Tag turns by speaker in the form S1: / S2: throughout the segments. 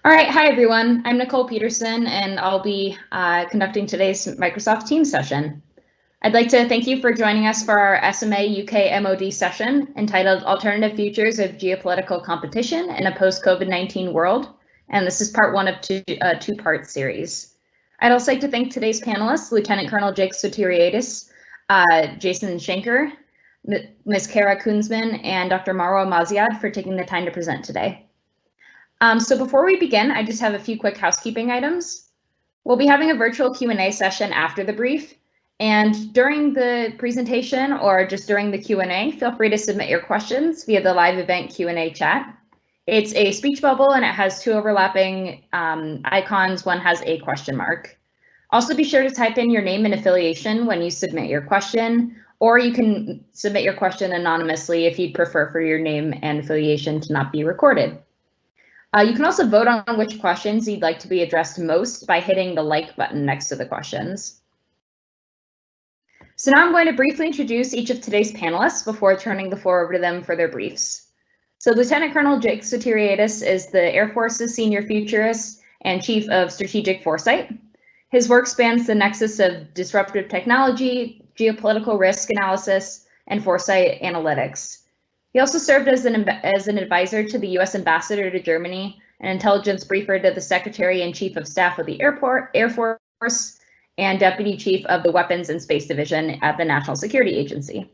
S1: All right, hi everyone. I'm Nicole Peterson, and I'll be conducting today's Microsoft Teams session. I'd like to thank you for joining us for our SMA UK MOD session entitled Alternative Futures of Geopolitical Competition in a Post-COVID-19 World, and this is part one of a two-part series. I'd also like to thank today's panelists, Lieutenant Colonel Jake Sotiriadis, Jason Schenker, Ms. Kara Cunzeman, and Dr. Marwa Maziad for taking the time to present today. So before we begin, I just have a few quick housekeeping items. We'll be having a virtual Q&A session after the brief, and during the presentation or just during the Q&A, feel free to submit your questions via the live event Q&A chat. It's a speech bubble and it has two overlapping icons. One has a question mark. Also be sure to type in your name and affiliation when you submit your question, or you can submit your question anonymously if you'd prefer for your name and affiliation to not be recorded. You can also vote on which questions you'd like to be addressed most by hitting the like button next to the questions. So now I'm going to briefly introduce each of today's panelists before turning the floor over to them for their briefs. So Lieutenant Colonel Jake Sotiriadis is the Air Force's Senior Futurist and Chief of Strategic Foresight. His work spans the nexus of disruptive technology, geopolitical risk analysis, and foresight analytics. He also served as an advisor to the U.S. Ambassador to Germany, an intelligence briefer to the Secretary and Chief of Staff of the Air Force, and Deputy Chief of the Weapons and Space Division at the National Security Agency.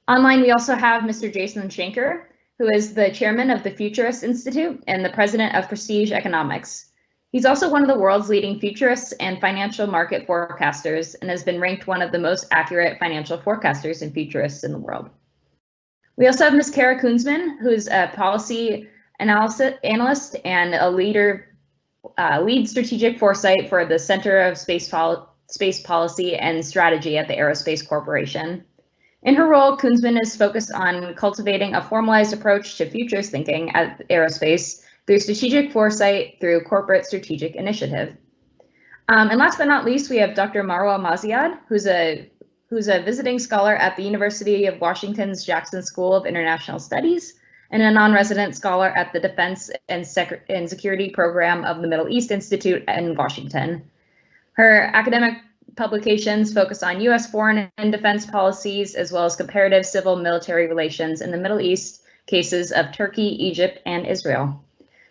S1: Online, we also have Mr. Jason Schenker, who is the chairman of the Futurist Institute and the president of Prestige Economics. He's also one of the world's leading futurists and financial market forecasters and has been ranked one of the most accurate financial forecasters and futurists in the world. We also have Ms. Kara Cunzeman, who's a policy analyst and a lead strategic foresight for the Center of Space Policy and Strategy at the Aerospace Corporation. In her role, Cunzeman is focused on cultivating a formalized approach to futures thinking at aerospace through strategic foresight through corporate strategic initiative. And last but not least, we have Dr. Marwa Maziad, who's a visiting scholar at the University of Washington's Jackson School of International Studies and a non-resident scholar at the Defense and Security Program of the Middle East Institute in Washington. Her academic publications focus on U.S. foreign and defense policies, as well as comparative civil-military relations in the Middle East cases of Turkey, Egypt, and Israel.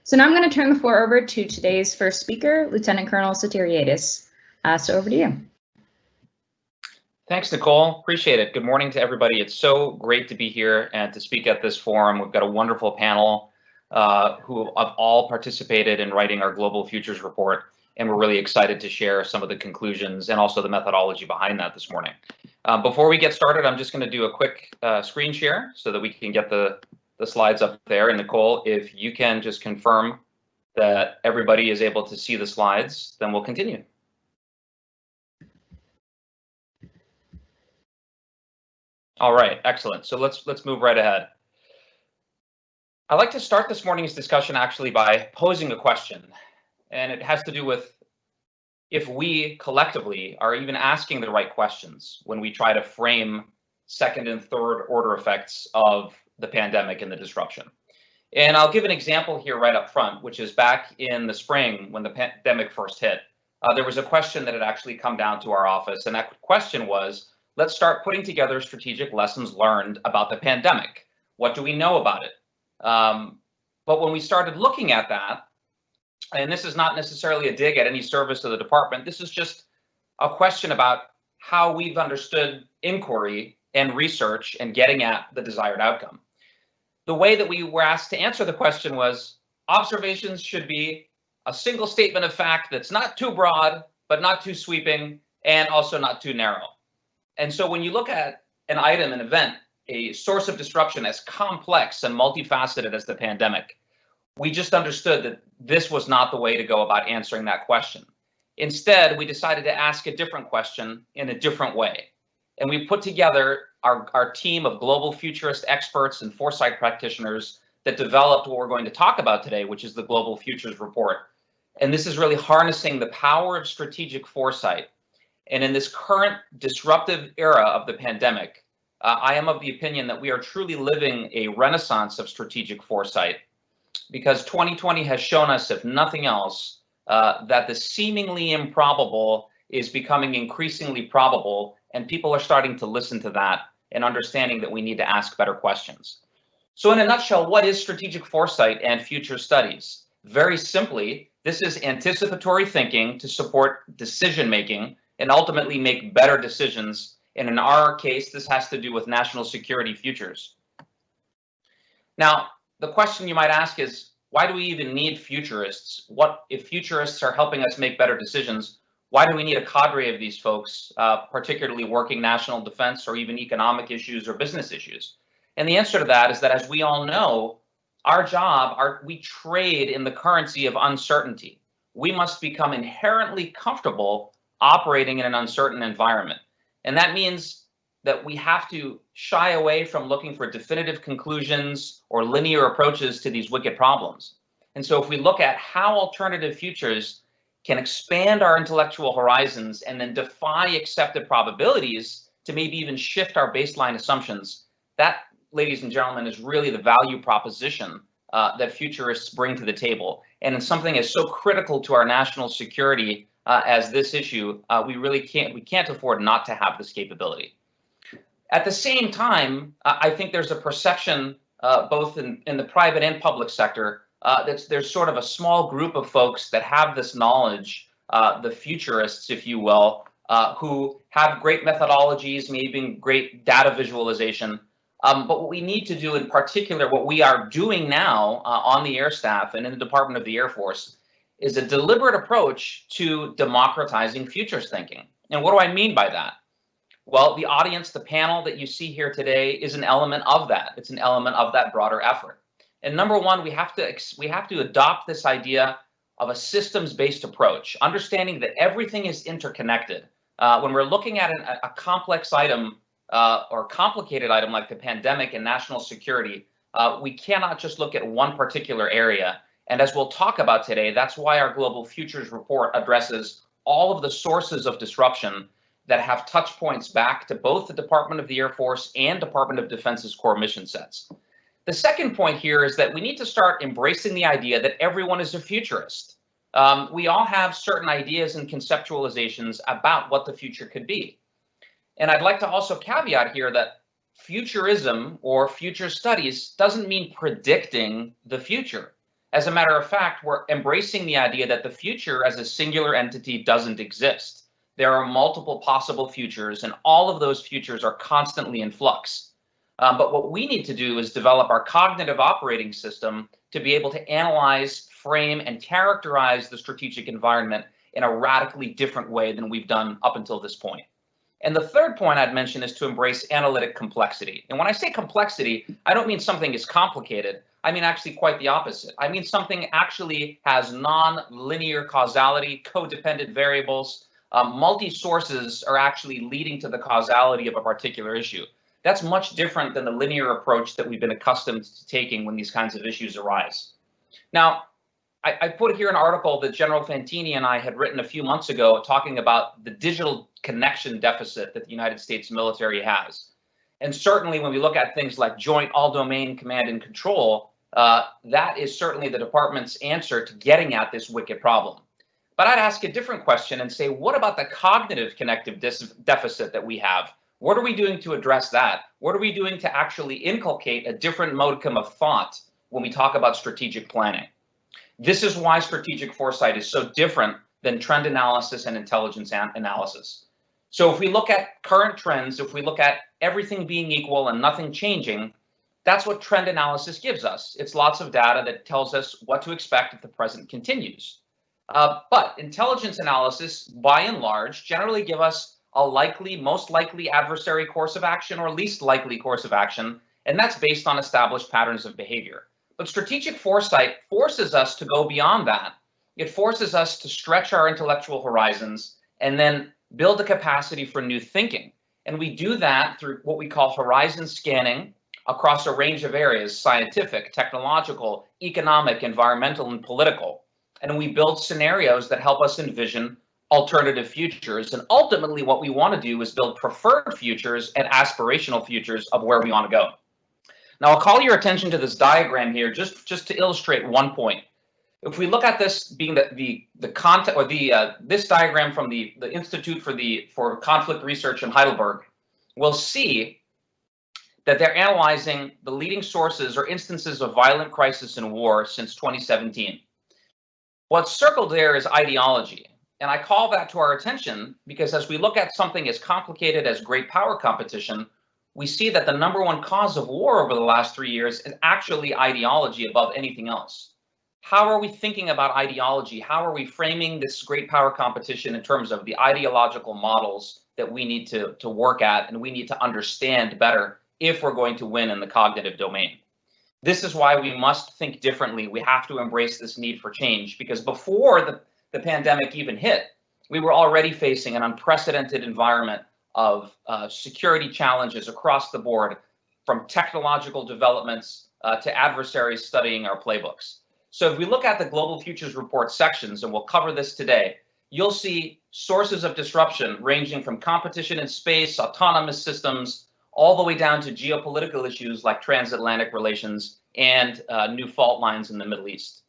S1: So now I'm going to turn the floor over to today's first speaker, Lieutenant Colonel Sotiriadis. So over to you.
S2: Thanks, Nicole. Appreciate it. Good morning to everybody. It's so great to be here and to speak at this forum. We've got a wonderful panel who have all participated in writing our Global Futures Report, and we're really excited to share some of the conclusions and also the methodology behind that this morning. Before we get started, I'm just going to do a quick screen share so that we can get the slides up there. And Nicole, if you can just confirm that everybody is able to see the slides, then we'll continue. All right, excellent. So let's move right ahead. I'd like to start this morning's discussion actually by posing a question, and it has to do with if we collectively are even asking the right questions when we try to frame second and third order effects of the pandemic and the disruption. And I'll give an example here right up front, which is back in the spring when the pandemic first hit. There was a question that had actually come down to our office, and that question was, let's start putting together strategic lessons learned about the pandemic. What do we know about it? But when we started looking at that, and this is not necessarily a dig at any service of the department, this is just a question about how we've understood inquiry and research and getting at the desired outcome. The way that we were asked to answer the question was, observations should be a single statement of fact that's not too broad, but not too sweeping, and also not too narrow. And so when you look at an item, an event, a source of disruption as complex and multifaceted as the pandemic, we just understood that this was not the way to go about answering that question. Instead, we decided to ask a different question in a different way. And we put together our team of global futurist experts and foresight practitioners that developed what we're going to talk about today, which is the Global Futures Report. And this is really harnessing the power of strategic foresight. And in this current disruptive era of the pandemic, I am of the opinion that we are truly living a renaissance of strategic foresight. because 2020 has shown us, if nothing else, that the seemingly improbable is becoming increasingly probable, and people are starting to listen to that and understanding that we need to ask better questions. So in a nutshell, what is strategic foresight and future studies? Very simply, this is anticipatory thinking to support decision-making and ultimately make better decisions. And in our case, this has to do with national security futures. Now, the question you might ask is, why do we even need futurists? What if futurists are helping us make better decisions? Why do we need a cadre of these folks, particularly working national defense or even economic issues or business issues? And the answer to that is that, as we all know, our job, we trade in the currency of uncertainty. We must become inherently comfortable operating in an uncertain environment. And that means that we have to shy away from looking for definitive conclusions or linear approaches to these wicked problems. And so if we look at how alternative futures can expand our intellectual horizons and then defy accepted probabilities to maybe even shift our baseline assumptions, that, ladies and gentlemen, is really the value proposition that futurists bring to the table. And in something as so critical to our national security as this issue, we can't afford not to have this capability. At the same time, I think there's a perception, both in the private and public sector, that there's sort of a small group of folks that have this knowledge, the futurists, if you will, who have great methodologies, maybe great data visualization. But what we need to do in particular, what we are doing now on the Air Staff and in the Department of the Air Force, is a deliberate approach to democratizing futures thinking. And what do I mean by that? Well, the audience, the panel that you see here today is an element of that. It's an element of that broader effort. And number one, we have to adopt this idea of a systems-based approach, understanding that everything is interconnected. When we're looking at a complex item or complicated item like the pandemic and national security, we cannot just look at one particular area. And as we'll talk about today, that's why our Global Futures Report addresses all of the sources of disruption that have touch points back to both the Department of the Air Force and Department of Defense's core mission sets. The second point here is that we need to start embracing the idea that everyone is a futurist. We all have certain ideas and conceptualizations about what the future could be. And I'd like to also caveat here that futurism or future studies doesn't mean predicting the future. As a matter of fact, we're embracing the idea that the future as a singular entity doesn't exist. There are multiple possible futures, and all of those futures are constantly in flux. But what we need to do is develop our cognitive operating system to be able to analyze, frame, and characterize the strategic environment in a radically different way than we've done up until this point. And the third point I'd mention is to embrace analytic complexity. And when I say complexity, I don't mean something is complicated. I mean actually quite the opposite. I mean something actually has non-linear causality, codependent variables. Multi-sources are actually leading to the causality of a particular issue. That's much different than the linear approach that we've been accustomed to taking when these kinds of issues arise. Now, I put here an article that General Fantini and I had written a few months ago talking about the digital connection deficit that the United States military has. And certainly when we look at things like joint all-domain command and control, that is certainly the department's answer to getting at this wicked problem. But I'd ask a different question and say, what about the cognitive connective deficit that we have? What are we doing to address that? What are we doing to actually inculcate a different modicum of thought when we talk about strategic planning? This is why strategic foresight is so different than trend analysis and intelligence analysis. So if we look at current trends, if we look at everything being equal and nothing changing, that's what trend analysis gives us. It's lots of data that tells us what to expect if the present continues. But intelligence analysis, by and large, generally give us a likely, most likely adversary course of action or least likely course of action, and that's based on established patterns of behavior. But strategic foresight forces us to go beyond that. It forces us to stretch our intellectual horizons and then build a capacity for new thinking. And we do that through what we call horizon scanning across a range of areas: scientific, technological, economic, environmental, and political. And we build scenarios that help us envision alternative futures. And ultimately, what we want to do is build preferred futures and aspirational futures of where we want to go. Now, I'll call your attention to this diagram here just to illustrate one point. If we look at this being the content, or this diagram from the Institute for Conflict Research in Heidelberg, we'll see that they're analyzing the leading sources or instances of violent crisis and war since 2017. What's circled there is ideology. And I call that to our attention because as we look at something as complicated as great power competition, we see that the number one cause of war over the last 3 years is actually ideology above anything else. How are we thinking about ideology? How are we framing this great power competition in terms of the ideological models that we need to work at and we need to understand better if we're going to win in the cognitive domain? This is why we must think differently. We have to embrace this need for change, because before the pandemic even hit, we were already facing an unprecedented environment of security challenges across the board, from technological developments to adversaries studying our playbooks. So if we look at the Global Futures Report sections, and we'll cover this today, you'll see sources of disruption ranging from competition in space, autonomous systems, all the way down to geopolitical issues like transatlantic relations and new fault lines in the Middle East.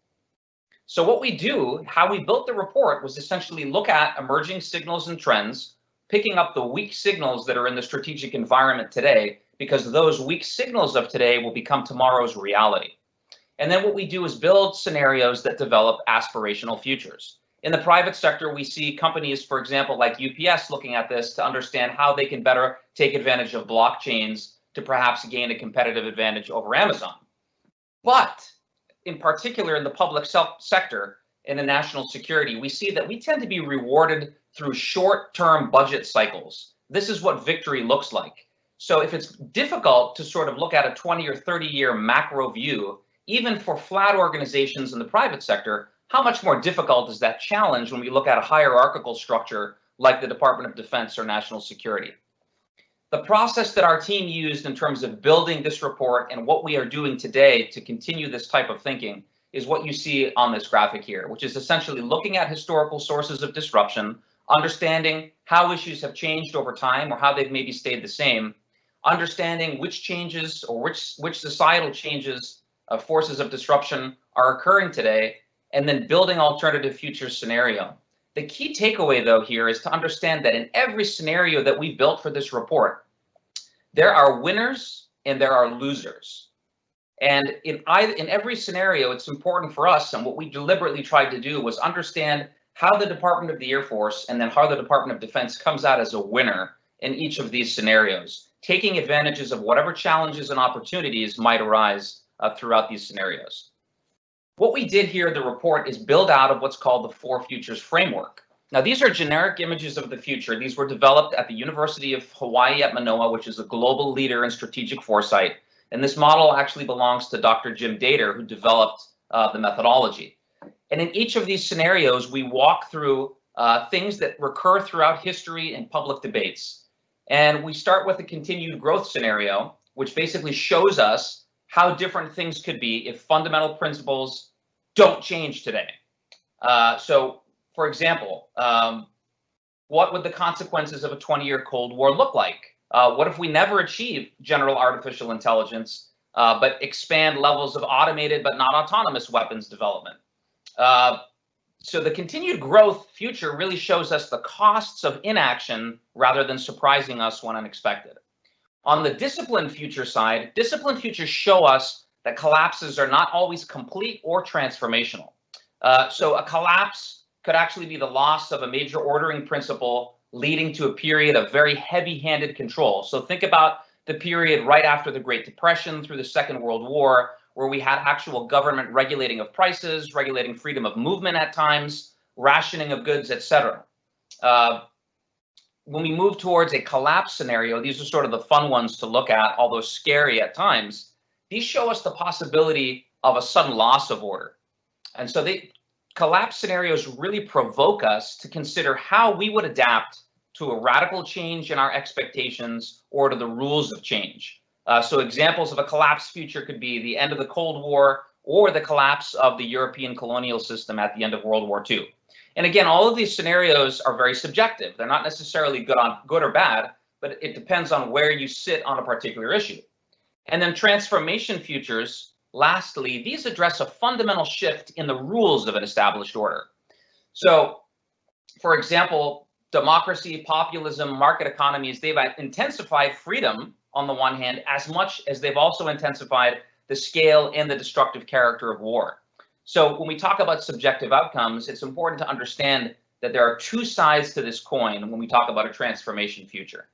S2: So what we do, how we built the report, was essentially look at emerging signals and trends, picking up the weak signals that are in the strategic environment today, because those weak signals of today will become tomorrow's reality. And then what we do is build scenarios that develop aspirational futures. In the private sector, we see companies, for example, like UPS looking at this to understand how they can better take advantage of blockchains to perhaps gain a competitive advantage over Amazon. But in particular, in the public sector and in national security, we see that we tend to be rewarded through short-term budget cycles. This is what victory looks like. So if it's difficult to sort of look at a 20 or 30-year macro view, even for flat organizations in the private sector, how much more difficult is that challenge when we look at a hierarchical structure like the Department of Defense or national security? The process that our team used in terms of building this report and what we are doing today to continue this type of thinking is what you see on this graphic here, which is essentially looking at historical sources of disruption, understanding how issues have changed over time or how they've maybe stayed the same, understanding which changes or which societal changes forces of disruption are occurring today, and then building alternative future scenario. The key takeaway, though, here is to understand that in every scenario that we built for this report, there are winners and there are losers. And in every scenario, it's important for us, and what we deliberately tried to do was understand how the Department of the Air Force and then how the Department of Defense comes out as a winner in each of these scenarios, taking advantages of whatever challenges and opportunities might arise throughout these scenarios. What we did here in the report is build out of what's called the Four Futures Framework. Now, these are generic images of the future. These were developed at the University of Hawaii at Manoa, which is a global leader in strategic foresight. And this model actually belongs to Dr. Jim Dater, who developed the methodology. And in each of these scenarios, we walk through things that recur throughout history and public debates. And we start with a continued growth scenario, which basically shows us how different things could be if fundamental principles don't change today. So, for example, what would the consequences of a 20-year Cold War look like? What if we never achieve general artificial intelligence, but expand levels of automated but not autonomous weapons development? So the continued growth future really shows us the costs of inaction rather than surprising us when unexpected. On the disciplined future side, disciplined futures show us that collapses are not always complete or transformational. So a collapse could actually be the loss of a major ordering principle leading to a period of very heavy-handed control. So think about the period right after the Great Depression through the Second World War, where we had actual government regulating of prices, regulating freedom of movement at times, rationing of goods, etc. When we move towards a collapse scenario, these are sort of the fun ones to look at, although scary at times. These show us the possibility of a sudden loss of order. And so collapse scenarios really provoke us to consider how we would adapt to a radical change in our expectations or to the rules of change. So examples of a collapse future could be the end of the Cold War or the collapse of the European colonial system at the end of World War II. And again, all of these scenarios are very subjective. They're not necessarily good or bad, but it depends on where you sit on a particular issue. And then transformation futures, lastly, these address a fundamental shift in the rules of an established order. So, for example, democracy, populism, market economies, they've intensified freedom on the one hand, as much as they've also intensified the scale and the destructive character of war. So when we talk about subjective outcomes, it's important to understand that there are two sides to this coin when we talk about a transformation future.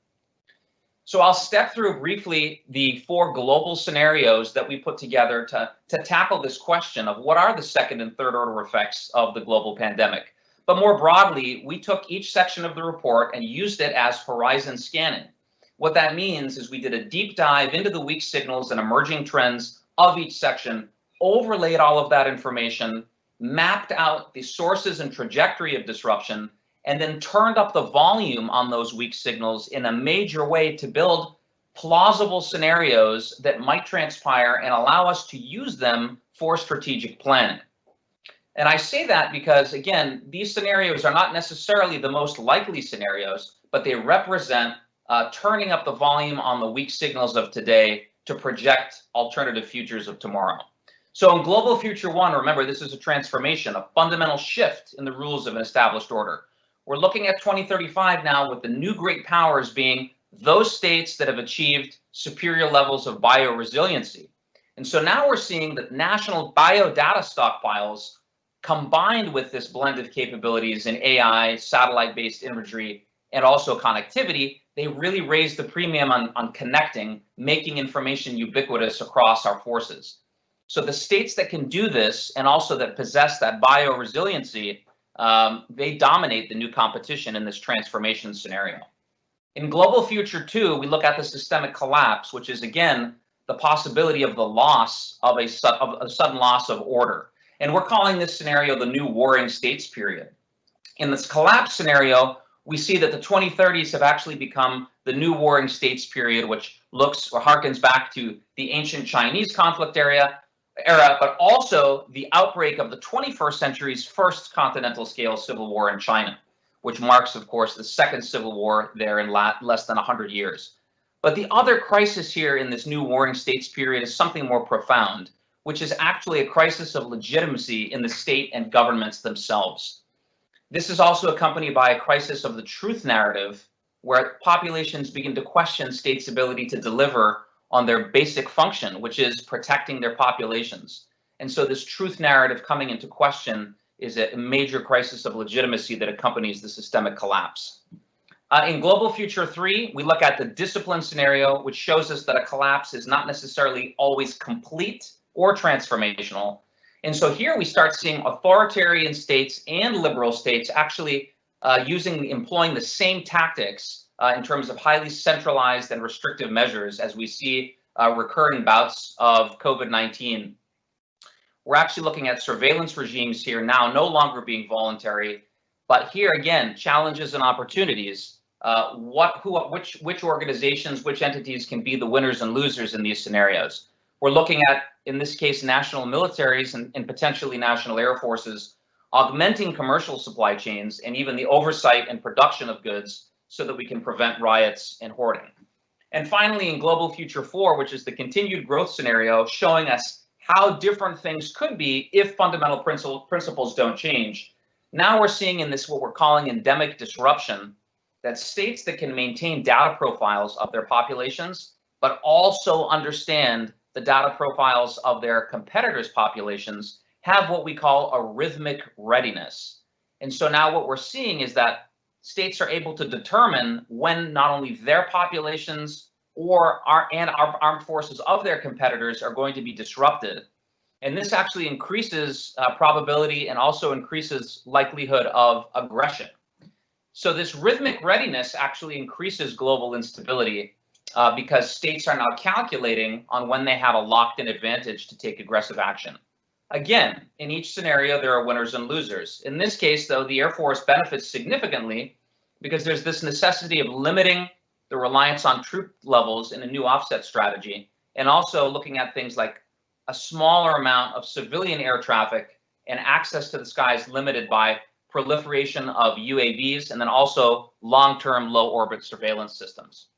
S2: So I'll step through briefly the 4 global scenarios that we put together to tackle this question of what are the second and third order effects of the global pandemic. But more broadly, we took each section of the report and used it as horizon scanning. What that means is we did a deep dive into the weak signals and emerging trends of each section, overlaid all of that information, mapped out the sources and trajectory of disruption, and then turned up the volume on those weak signals in a major way to build plausible scenarios that might transpire and allow us to use them for strategic planning. And I say that because, again, these scenarios are not necessarily the most likely scenarios, but they represent turning up the volume on the weak signals of today to project alternative futures of tomorrow. So in Global Future 1, remember, this is a transformation, a fundamental shift in the rules of an established order. We're looking at 2035 now with the new great powers being those states that have achieved superior levels of bioresiliency. And so now we're seeing that national biodata stockpiles combined with this blend of capabilities in AI, satellite-based imagery, and also connectivity, they really raise the premium on connecting, making information ubiquitous across our forces. So the states that can do this and also that possess that bioresiliency, they dominate the new competition in this transformation scenario. In Global Future 2, we look at the systemic collapse, which is, again, the possibility of the loss of a sudden loss of order. And we're calling this scenario the new warring states period. In this collapse scenario, we see that the 2030s have actually become the new warring states period, which looks or harkens back to the ancient Chinese conflict era, but also the outbreak of the 21st century's first continental scale civil war in China, which marks, of course, the second civil war there in less than 100 years. But the other crisis here in this new warring states period is something more profound, which is actually a crisis of legitimacy in the state and governments themselves. This is also accompanied by a crisis of the truth narrative, where populations begin to question states' ability to deliver on their basic function, which is protecting their populations. And so this truth narrative coming into question is a major crisis of legitimacy that accompanies the systemic collapse. In Global Future 3, we look at the discipline scenario, which shows us that a collapse is not necessarily always complete or transformational. And so here we start seeing authoritarian states and liberal states actually employing the same tactics in terms of highly centralized and restrictive measures as we see recurring bouts of COVID-19. We're actually looking at surveillance regimes here now no longer being voluntary, but here again, challenges and opportunities. Which organizations, which entities can be the winners and losers in these scenarios? We're looking at, in this case, national militaries and potentially national air forces augmenting commercial supply chains and even the oversight and production of goods so that we can prevent riots and hoarding. And finally, in Global Future 4, which is the continued growth scenario, showing us how different things could be if fundamental principles don't change. Now we're seeing in this what we're calling endemic disruption, that states that can maintain data profiles of their populations, but also understand the data profiles of their competitors' populations, have what we call a rhythmic readiness. And so now what we're seeing is that states are able to determine when not only their populations or our armed forces of their competitors are going to be disrupted. And this actually increases probability and also increases likelihood of aggression. So this rhythmic readiness actually increases global instability because states are now calculating on when they have a locked-in advantage to take aggressive action. Again, in each scenario, there are winners and losers. In this case, though, the Air Force benefits significantly because there's this necessity of limiting the reliance on troop levels in a new offset strategy, and also looking at things like a smaller amount of civilian air traffic and access to the skies limited by proliferation of UAVs and then also long-term low-orbit surveillance systems.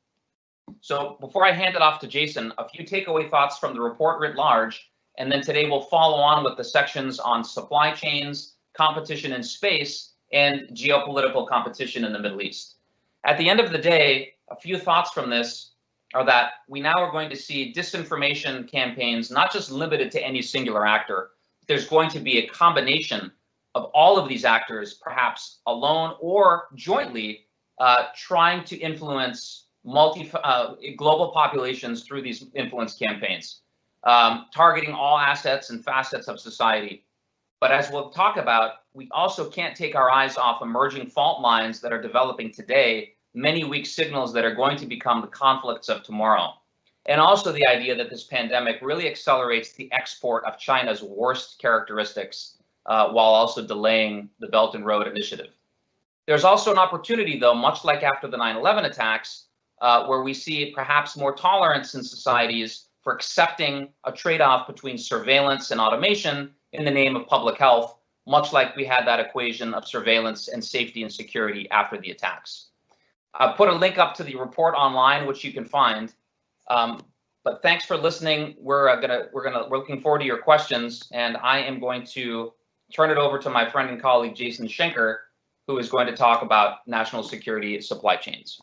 S2: So before I hand it off to Jason, a few takeaway thoughts from the report writ large, and then today we'll follow on with the sections on supply chains, competition in space, and geopolitical competition in the Middle East. At the end of the day, a few thoughts from this are that we now are going to see disinformation campaigns, not just limited to any singular actor. There's going to be a combination of all of these actors, perhaps alone or jointly, trying to influence global populations through these influence campaigns, targeting all assets and facets of society. But as we'll talk about, we also can't take our eyes off emerging fault lines that are developing today, many weak signals that are going to become the conflicts of tomorrow. And also the idea that this pandemic really accelerates the export of China's worst characteristics, while also delaying the Belt and Road Initiative. There's also an opportunity, though, much like after the 9/11 attacks, where we see perhaps more tolerance in societies for accepting a trade-off between surveillance and automation in the name of public health, much like we had that equation of surveillance and safety and security after the attacks. I'll put a link up to the report online, which you can find. But thanks for listening. We're looking forward to your questions, and I am going to turn it over to my friend and colleague Jason Schenker, who is going to talk about national security supply chains.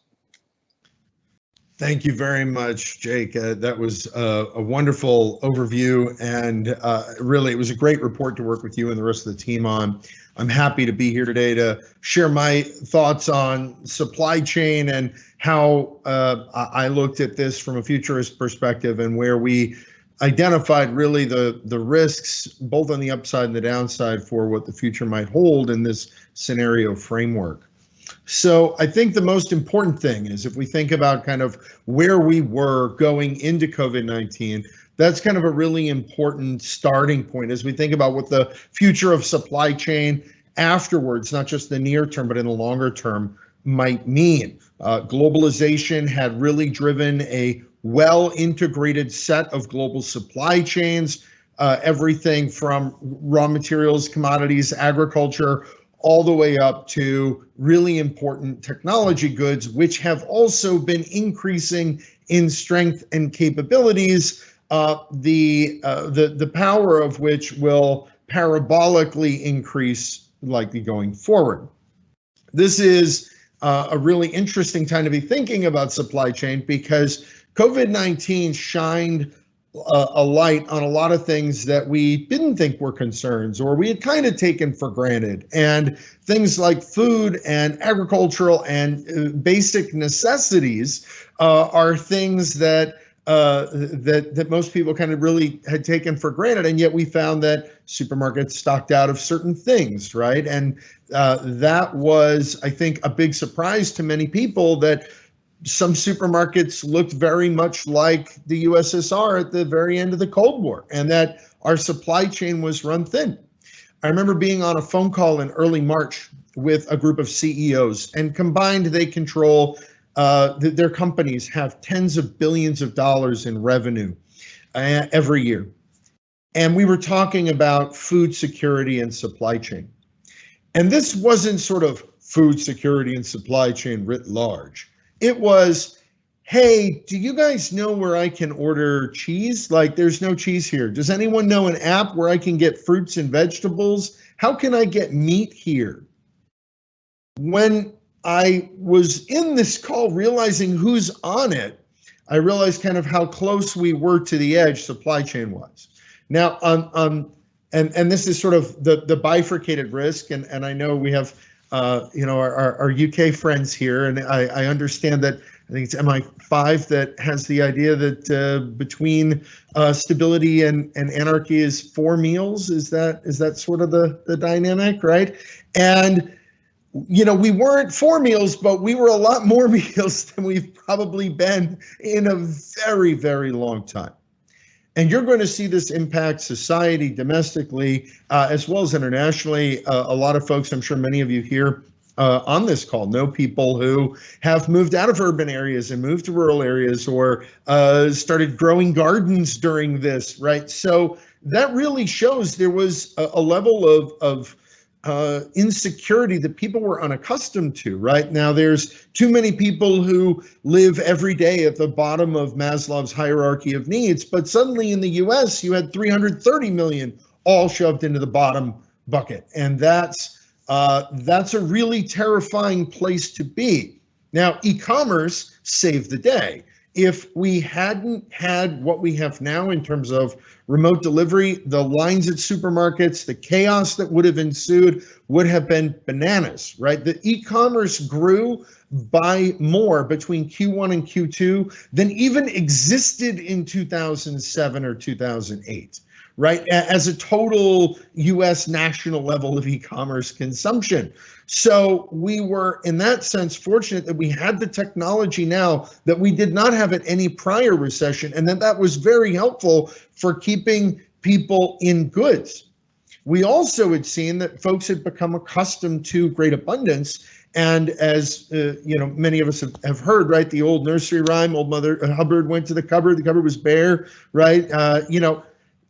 S3: Thank you very much, Jake. That was a wonderful overview, and really, it was a great report to work with you and the rest of the team on. I'm happy to be here today to share my thoughts on supply chain and how I looked at this from a futurist perspective and where we identified really the risks, both on the upside and the downside, for what the future might hold in this scenario framework. So I think the most important thing is, if we think about kind of where we were going into COVID-19, that's kind of a really important starting point as we think about what the future of supply chain afterwards, not just the near term, but in the longer term, might mean. Globalization had really driven a well-integrated set of global supply chains, everything from raw materials, commodities, agriculture, all the way up to really important technology goods, which have also been increasing in strength and capabilities, the power of which will parabolically increase likely going forward. This is a really interesting time to be thinking about supply chain, because COVID-19 shined a light on a lot of things that we didn't think were concerns, or we had kind of taken for granted. And things like food and agricultural and basic necessities are things that that most people kind of really had taken for granted, and yet we found that supermarkets stocked out of certain things, right? And that was, I think, a big surprise to many people, that some supermarkets looked very much like the USSR at the very end of the Cold War, and that our supply chain was run thin. I remember being on a phone call in early March with a group of CEOs, and combined they control, their companies have tens of billions of dollars in revenue every year. And we were talking about food security and supply chain. And this wasn't sort of food security and supply chain writ large. It was, hey, do you guys know where I can order cheese? Like, there's no cheese here. Does anyone know an app where I can get fruits and vegetables? How can I get meat here? When I was in this call realizing who's on it, I realized kind of how close we were to the edge supply chain was. Now, and this is sort of the bifurcated risk, and I know we have our UK friends here, and I understand that I think it's MI5 that has the idea that between stability and anarchy is 4 meals. Is that sort of the dynamic, right? And we weren't 4 meals, but we were a lot more meals than we've probably been in a very, very long time. And you're going to see this impact society domestically, as well as internationally. A lot of folks, I'm sure many of you here on this call, know people who have moved out of urban areas and moved to rural areas, or started growing gardens during this, right? So that really shows there was a level of insecurity that people were unaccustomed to. Right now, there's too many people who live every day at the bottom of Maslow's hierarchy of needs, but suddenly in the US, you had 330 million all shoved into the bottom bucket, and that's a really terrifying place to be. Now, e-commerce saved the day. If we hadn't had what we have now in terms of remote delivery, the lines at supermarkets, the chaos that would have ensued would have been bananas, right? The e-commerce grew by more between Q1 and Q2 than even existed in 2007 or 2008. Right, as a total US national level of e-commerce consumption. So we were, in that sense, fortunate that we had the technology now that we did not have at any prior recession, and that was very helpful for keeping people in goods. We also had seen that folks had become accustomed to great abundance. And as many of us have heard, right, the old nursery rhyme, old Mother Hubbard went to the cupboard was bare, right?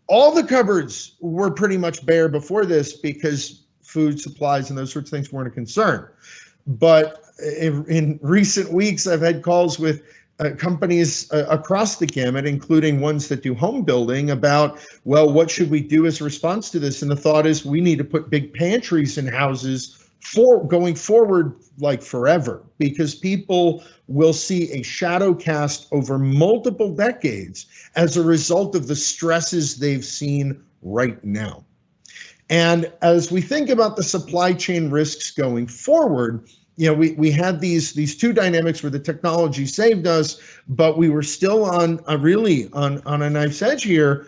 S3: All the cupboards were pretty much bare before this because food supplies and those sorts of things weren't a concern. But in recent weeks, I've had calls with companies across the gamut, including ones that do home building, about, well, what should we do as a response to this? And the thought is we need to put big pantries in houses for going forward, like forever, because people will see a shadow cast over multiple decades as a result of the stresses they've seen right now. And as we think about the supply chain risks going forward, we had these two dynamics where the technology saved us, but we were still on a knife's edge here.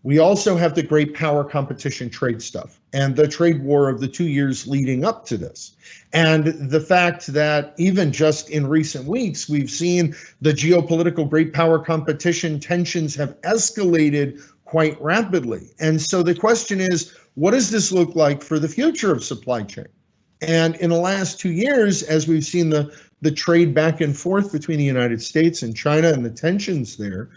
S3: We also have the great power competition trade stuff and the trade war of the 2 years leading up to this. And the fact that even just in recent weeks, we've seen the geopolitical great power competition tensions have escalated quite rapidly. And so the question is, what does this look like for the future of supply chain? And in the last 2 years, as we've seen the trade back and forth between the United States and China and the tensions there,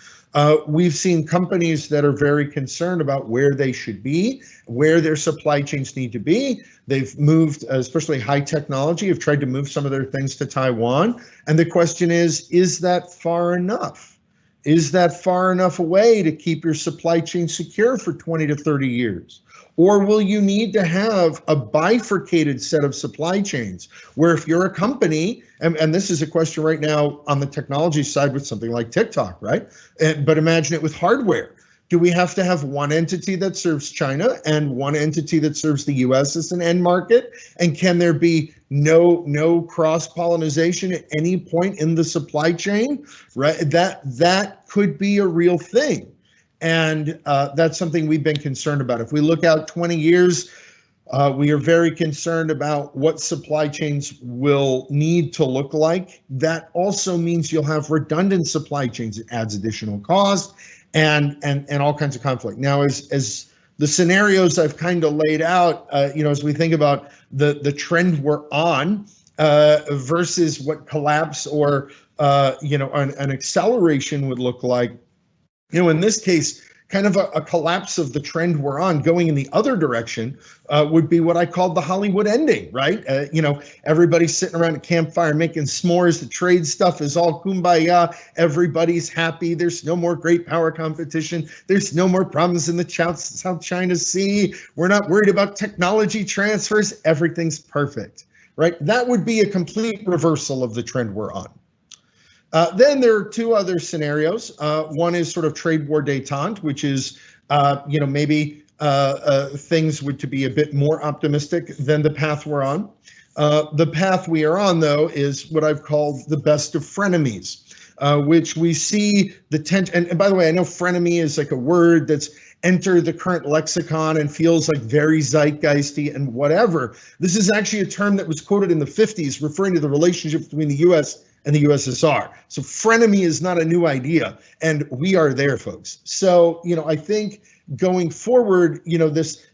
S3: we've seen companies that are very concerned about where they should be, where their supply chains need to be. They've moved, especially high technology, have tried to move some of their things to Taiwan. And the question is that far enough? Is that far enough away to keep your supply chain secure for 20 to 30 years? Or will you need to have a bifurcated set of supply chains where if you're a company, and this is a question right now on the technology side with something like TikTok, right? But imagine it with hardware. Do we have to have one entity that serves China and one entity that serves the US as an end market? And can there be no cross-pollination at any point in the supply chain? Right? That could be a real thing. And that's something we've been concerned about. If we look out 20 years, we are very concerned about what supply chains will need to look like. That also means you'll have redundant supply chains. It adds additional cost and all kinds of conflict. Now, as the scenarios I've kind of laid out, as we think about the trend we're on versus what collapse or an acceleration would look like. In this case, kind of a collapse of the trend we're on going in the other direction would be what I called the Hollywood ending, right? Everybody's sitting around a campfire making s'mores. The trade stuff is all kumbaya. Everybody's happy. There's no more great power competition. There's no more problems in the South China Sea. We're not worried about technology transfers. Everything's perfect, right? That would be a complete reversal of the trend we're on. Then there are two other scenarios. One is sort of trade war détente, which is, maybe things would to be a bit more optimistic than the path we're on. The path we are on, though, is what I've called the best of frenemies, which we see the tension. And by the way, I know frenemy is like a word that's entered the current lexicon and feels like very zeitgeisty and whatever. This is actually a term that was quoted in the 50s, referring to the relationship between the U.S. and the USSR. So frenemy is not a new idea, and we are there, folks. So, I think going forward,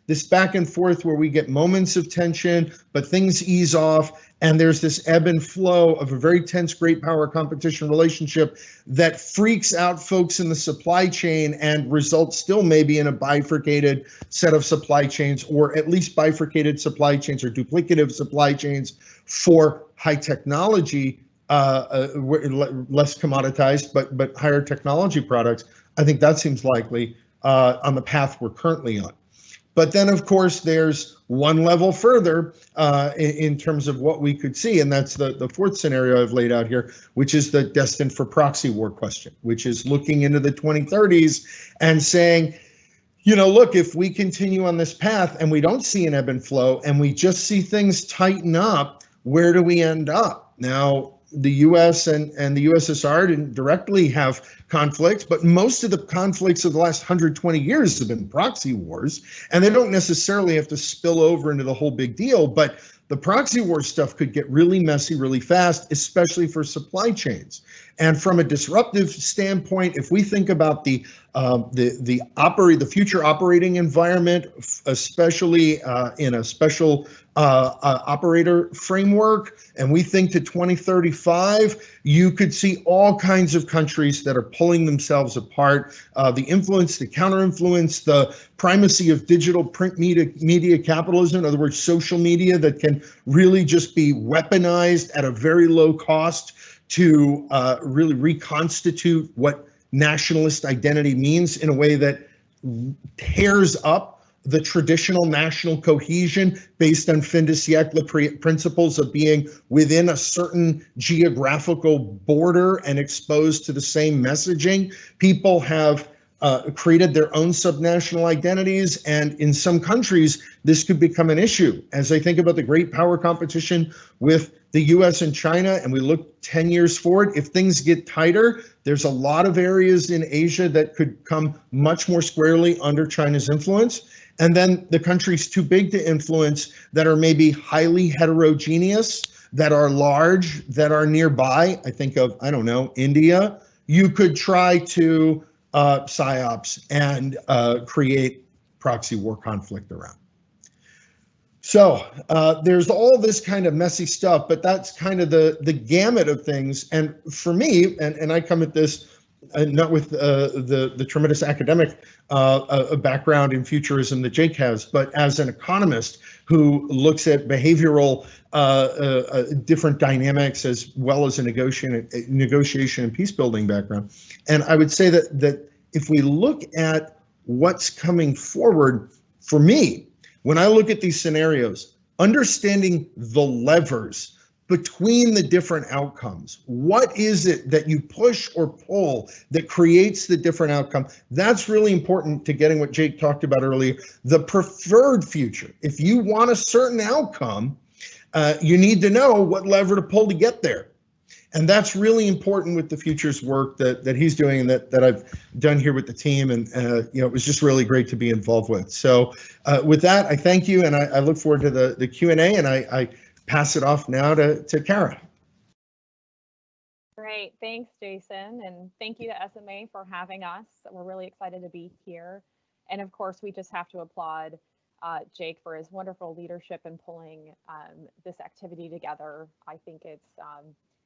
S3: this back and forth where we get moments of tension, but things ease off. And there's this ebb and flow of a very tense great power competition relationship that freaks out folks in the supply chain and results still maybe in a bifurcated set of supply chains, or at least bifurcated supply chains or duplicative supply chains for high technology, less commoditized, but higher technology products. I think that seems likely on the path we're currently on. But then, of course, there's one level further in terms of what we could see, and that's the fourth scenario I've laid out here, which is the destined for proxy war question, which is looking into the 2030s and saying, you know, look, if we continue on this path and we don't see an ebb and flow and we just see things tighten up, where do we end up? Now, the US and the USSR didn't directly have conflicts, but most of the conflicts of the last 120 years have been proxy wars, and they don't necessarily have to spill over into the whole big deal, but the proxy war stuff could get really messy really fast, especially for supply chains. And from a disruptive standpoint, if we think about the future operating environment, especially in a special operator framework, and we think to 2035, you could see all kinds of countries that are pulling themselves apart. The influence, the counter-influence, the primacy of digital print media capitalism, in other words, social media that can really just be weaponized at a very low cost to really reconstitute what nationalist identity means in a way that tears up the traditional national cohesion based on fin de siècle principles of being within a certain geographical border and exposed to the same messaging. People have created their own subnational identities, and in some countries, this could become an issue. As I think about the great power competition with the US and China, and we look 10 years forward, if things get tighter, there's a lot of areas in Asia that could come much more squarely under China's influence. And then the countries too big to influence that are maybe highly heterogeneous, that are large, that are nearby. I think of, I don't know, India. You could try to psyops and create proxy war conflict around. So there's all this kind of messy stuff, but that's kind of the gamut of things. And for me, and I come at this not with the tremendous academic background in futurism that Jake has, but as an economist who looks at behavioral different dynamics as well as a negotiation and peace building background. And I would say that if we look at what's coming forward, for me, when I look at these scenarios, understanding the levers between the different outcomes, what is it that you push or pull that creates the different outcome? That's really important to getting what Jake talked about earlier, the preferred future. If you want a certain outcome, you need to know what lever to pull to get there. And that's really important with the futures work that he's doing and that I've done here with the team. And it was just really great to be involved with. So with that, I thank you, and I look forward to the Q&A, and I pass it off now to Kara.
S4: Great, thanks, Jason, and thank you to SMA for having us. We're really excited to be here. And of course, we just have to applaud Jake for his wonderful leadership in pulling this activity together. I think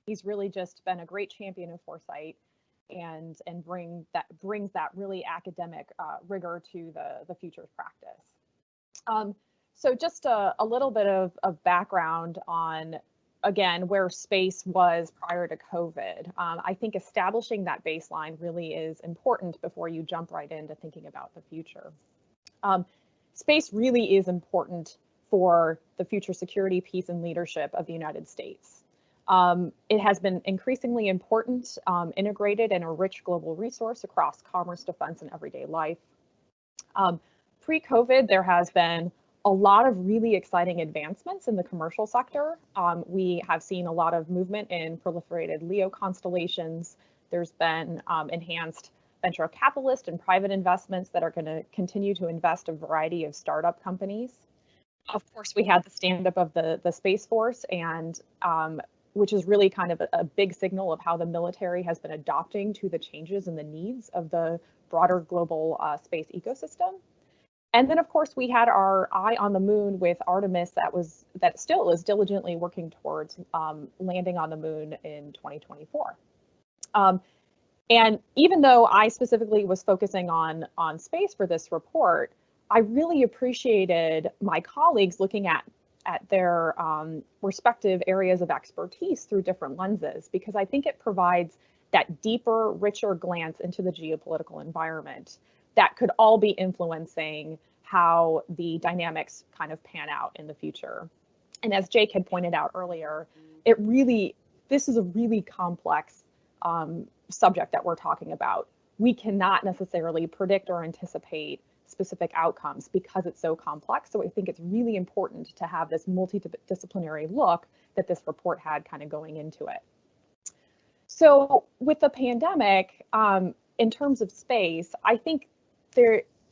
S4: he's really just been a great champion of foresight and brings that really academic rigor to the futures practice. So just a little bit of background on, again, where space was prior to COVID. I think establishing that baseline really is important before you jump right into thinking about the future. Space really is important for the future security, peace, and leadership of the United States. It has been increasingly important, integrated, and a rich global resource across commerce, defense, and everyday life. Pre-COVID, there has been a lot of really exciting advancements in the commercial sector. We have seen a lot of movement in proliferated LEO constellations. There's been enhanced venture capitalist and private investments that are going to continue to invest a variety of startup companies. Of course, we had the stand-up of the Space Force, and which is really kind of a big signal of how the military has been adopting to the changes and the needs of the broader global space ecosystem. And then, of course, we had our eye on the moon with Artemis that still is diligently working towards landing on the moon in 2024. And even though I specifically was focusing on space for this report, I really appreciated my colleagues looking at their respective areas of expertise through different lenses, because I think it provides that deeper, richer glance into the geopolitical environment that could all be influencing how the dynamics kind of pan out in the future. And as Jake had pointed out earlier, this is a really complex subject that we're talking about. We cannot necessarily predict or anticipate specific outcomes because it's so complex. So I think it's really important to have this multidisciplinary look that this report had kind of going into it. So with the pandemic, in terms of space, I think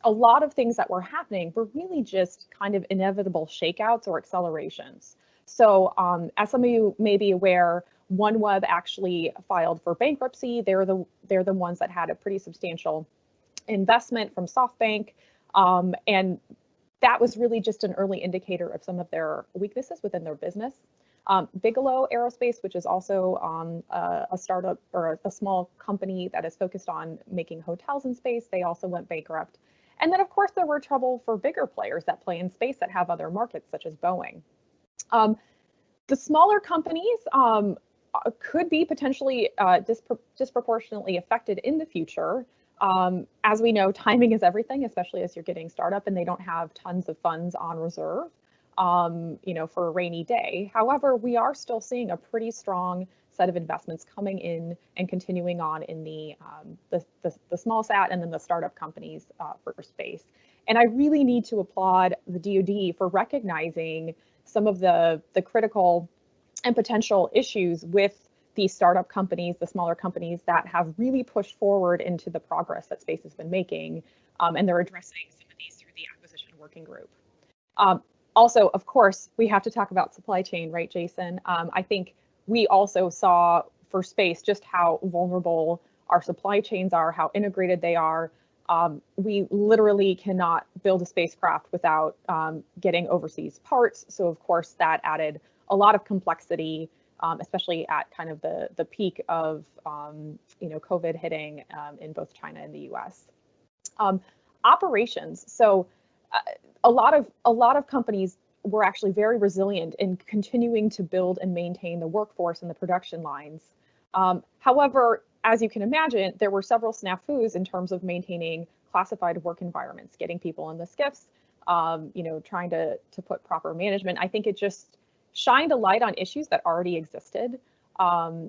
S4: a lot of things that were happening were really just kind of inevitable shakeouts or accelerations. So as some of you may be aware, OneWeb actually filed for bankruptcy. They're the ones that had a pretty substantial investment from SoftBank, and that was really just an early indicator of some of their weaknesses within their business. Bigelow Aerospace, which is also a startup or a small company that is focused on making hotels in space, they also went bankrupt. And then, of course, there were trouble for bigger players that play in space that have other markets, such as Boeing. The smaller companies could be potentially disproportionately affected in the future. As we know, timing is everything, especially as you're getting startup and they don't have tons of funds on reserve, for a rainy day. However, we are still seeing a pretty strong set of investments coming in and continuing on in the small sat and then the startup companies for space. And I really need to applaud the DoD for recognizing some of the critical and potential issues with these startup companies, the smaller companies that have really pushed forward into the progress that space has been making. And they're addressing some of these through the acquisition working group. Also, of course, we have to talk about supply chain, right, Jason? I think we also saw for space just how vulnerable our supply chains are, how integrated they are. We literally cannot build a spacecraft without getting overseas parts. So, of course, that added a lot of complexity, especially at kind of the peak of COVID hitting in both China and the US. Operations. So a lot of companies were actually very resilient in continuing to build and maintain the workforce and the production lines. However, as you can imagine, there were several snafus in terms of maintaining classified work environments, getting people in the skiffs, trying to put proper management. I think it just shined a light on issues that already existed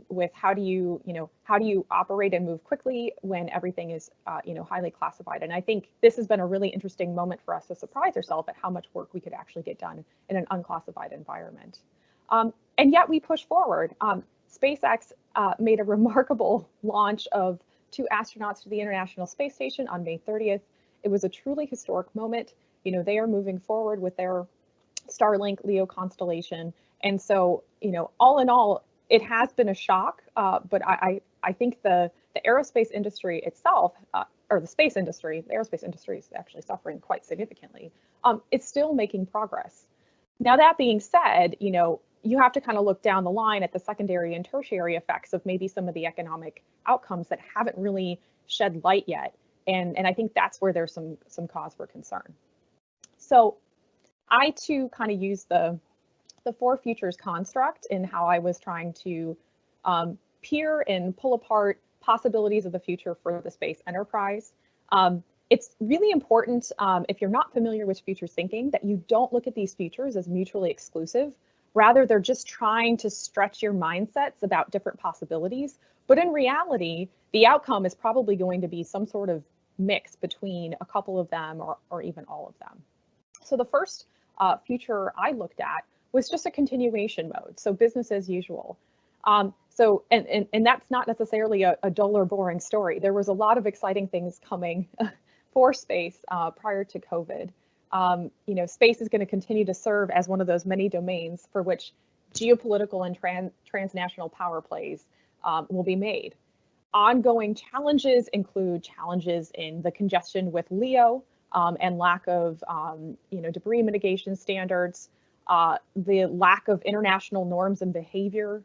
S4: with how do you operate and move quickly when everything is highly classified. And I think this has been a really interesting moment for us to surprise ourselves at how much work we could actually get done in an unclassified environment. And yet we push forward. SpaceX made a remarkable launch of 2 astronauts to the International Space Station on May 30th. It was a truly historic moment. They are moving forward with their Starlink LEO constellation. And so, all in all, it has been a shock, but I think the aerospace industry itself, or the space industry, the aerospace industry is actually suffering quite significantly. It's still making progress. Now, that being said, you have to kind of look down the line at the secondary and tertiary effects of maybe some of the economic outcomes that haven't really shed light yet. And I think that's where there's some cause for concern. So I too kind of use the 4 futures construct in how I was trying to peer and pull apart possibilities of the future for the space enterprise. It's really important, if you're not familiar with futures thinking, that you don't look at these futures as mutually exclusive. Rather, they're just trying to stretch your mindsets about different possibilities. But in reality, the outcome is probably going to be some sort of mix between a couple of them or even all of them. So the first future I looked at was just a continuation mode, so business as usual. And that's not necessarily a dull or boring story. There was a lot of exciting things coming for space prior to COVID. Space is going to continue to serve as one of those many domains for which geopolitical and transnational power plays will be made. Ongoing challenges include challenges in the congestion with LEO, and lack of debris mitigation standards, the lack of international norms and behavior,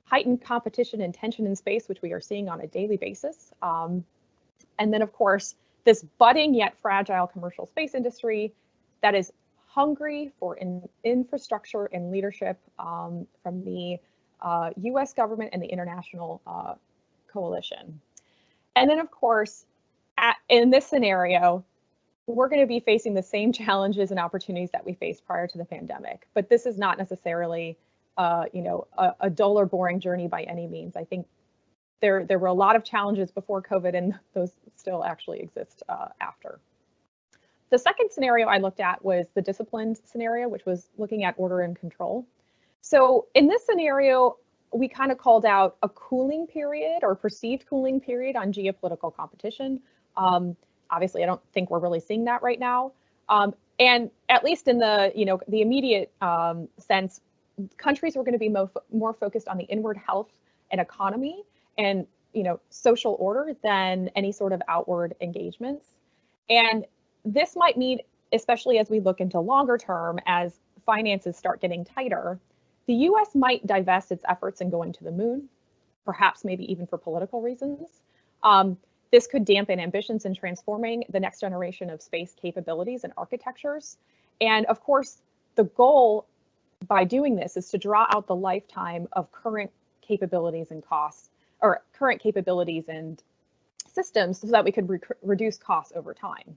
S4: heightened competition and tension in space, which we are seeing on a daily basis. And then, of course, this budding yet fragile commercial space industry that is hungry for infrastructure and leadership from the US government and the international coalition. And then, of course, in this scenario, we're going to be facing the same challenges and opportunities that we faced prior to the pandemic. But this is not necessarily a dull or boring journey by any means. I think there were a lot of challenges before COVID, and those still actually exist after. The second scenario I looked at was the disciplined scenario, which was looking at order and control. So in this scenario, we kind of called out a cooling period or perceived cooling period on geopolitical competition. Obviously, I don't think we're really seeing that right now. And at least in the immediate sense, countries were going to be more focused on the inward health and economy and social order than any sort of outward engagements. And this might mean, especially as we look into longer term, as finances start getting tighter, the US might divest its efforts in going to the moon, perhaps maybe even for political reasons. This could dampen ambitions in transforming the next generation of space capabilities and architectures. And of course, the goal by doing this is to draw out the lifetime of current capabilities and costs, or current capabilities and systems, so that we could reduce costs over time.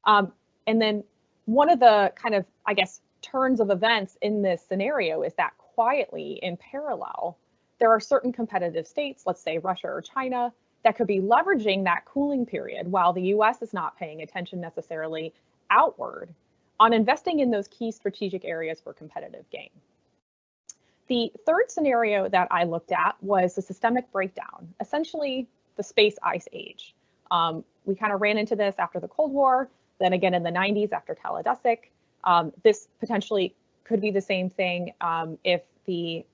S4: And then one of the kind of, I guess, turns of events in this scenario is that quietly in parallel, there are certain competitive states, let's say Russia or China, that could be leveraging that cooling period while the US is not paying attention necessarily outward on investing in those key strategic areas for competitive gain. The third scenario that I looked at was the systemic breakdown, essentially the space ice age. We kind of ran into this after the Cold War, then again in the 90s after Taladesic. This potentially could be the same thing if the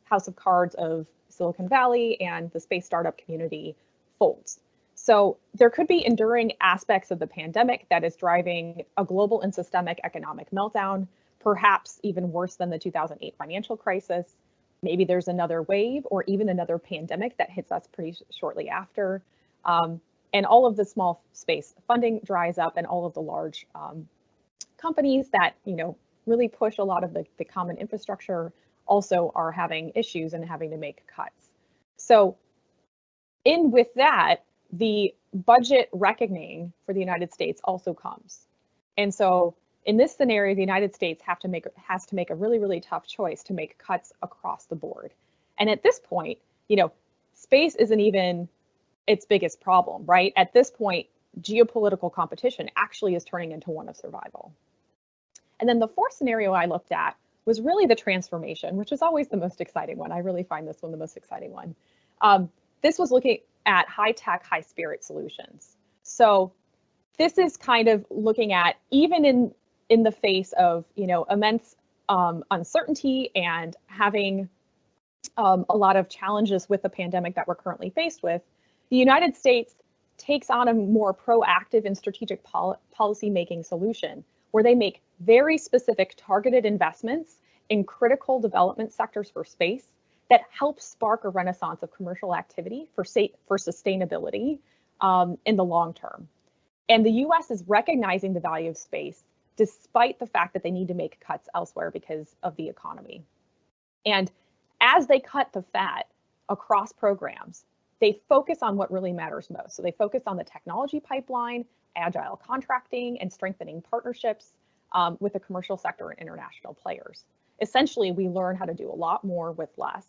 S4: house of cards of Silicon Valley and the space startup community folds. So there could be enduring aspects of the pandemic that is driving a global and systemic economic meltdown, perhaps even worse than the 2008 financial crisis. Maybe there's another wave or even another pandemic that hits us pretty shortly after. And all of the small space funding dries up, and all of the large companies that really push a lot of the common infrastructure also are having issues and having to make cuts. So with that, the budget reckoning for the United States also comes. And so in this scenario, the United States has to make a really, really tough choice to make cuts across the board. And at this point, space isn't even its biggest problem, right? At this point, geopolitical competition actually is turning into one of survival. And then the fourth scenario I looked at was really the transformation, which is always the most exciting one. I really find this one the most exciting one. This was looking at high-tech, high-spirit solutions. So this is kind of looking at, even in the face of immense uncertainty and having a lot of challenges with the pandemic that we're currently faced with, the United States takes on a more proactive and strategic policy-making solution where they make very specific targeted investments in critical development sectors for space that help spark a renaissance of commercial activity for sustainability in the long term. And the US is recognizing the value of space despite the fact that they need to make cuts elsewhere because of the economy. And as they cut the fat across programs, they focus on what really matters most. So they focus on the technology pipeline, agile contracting, and strengthening partnerships with the commercial sector and international players. Essentially, we learn how to do a lot more with less.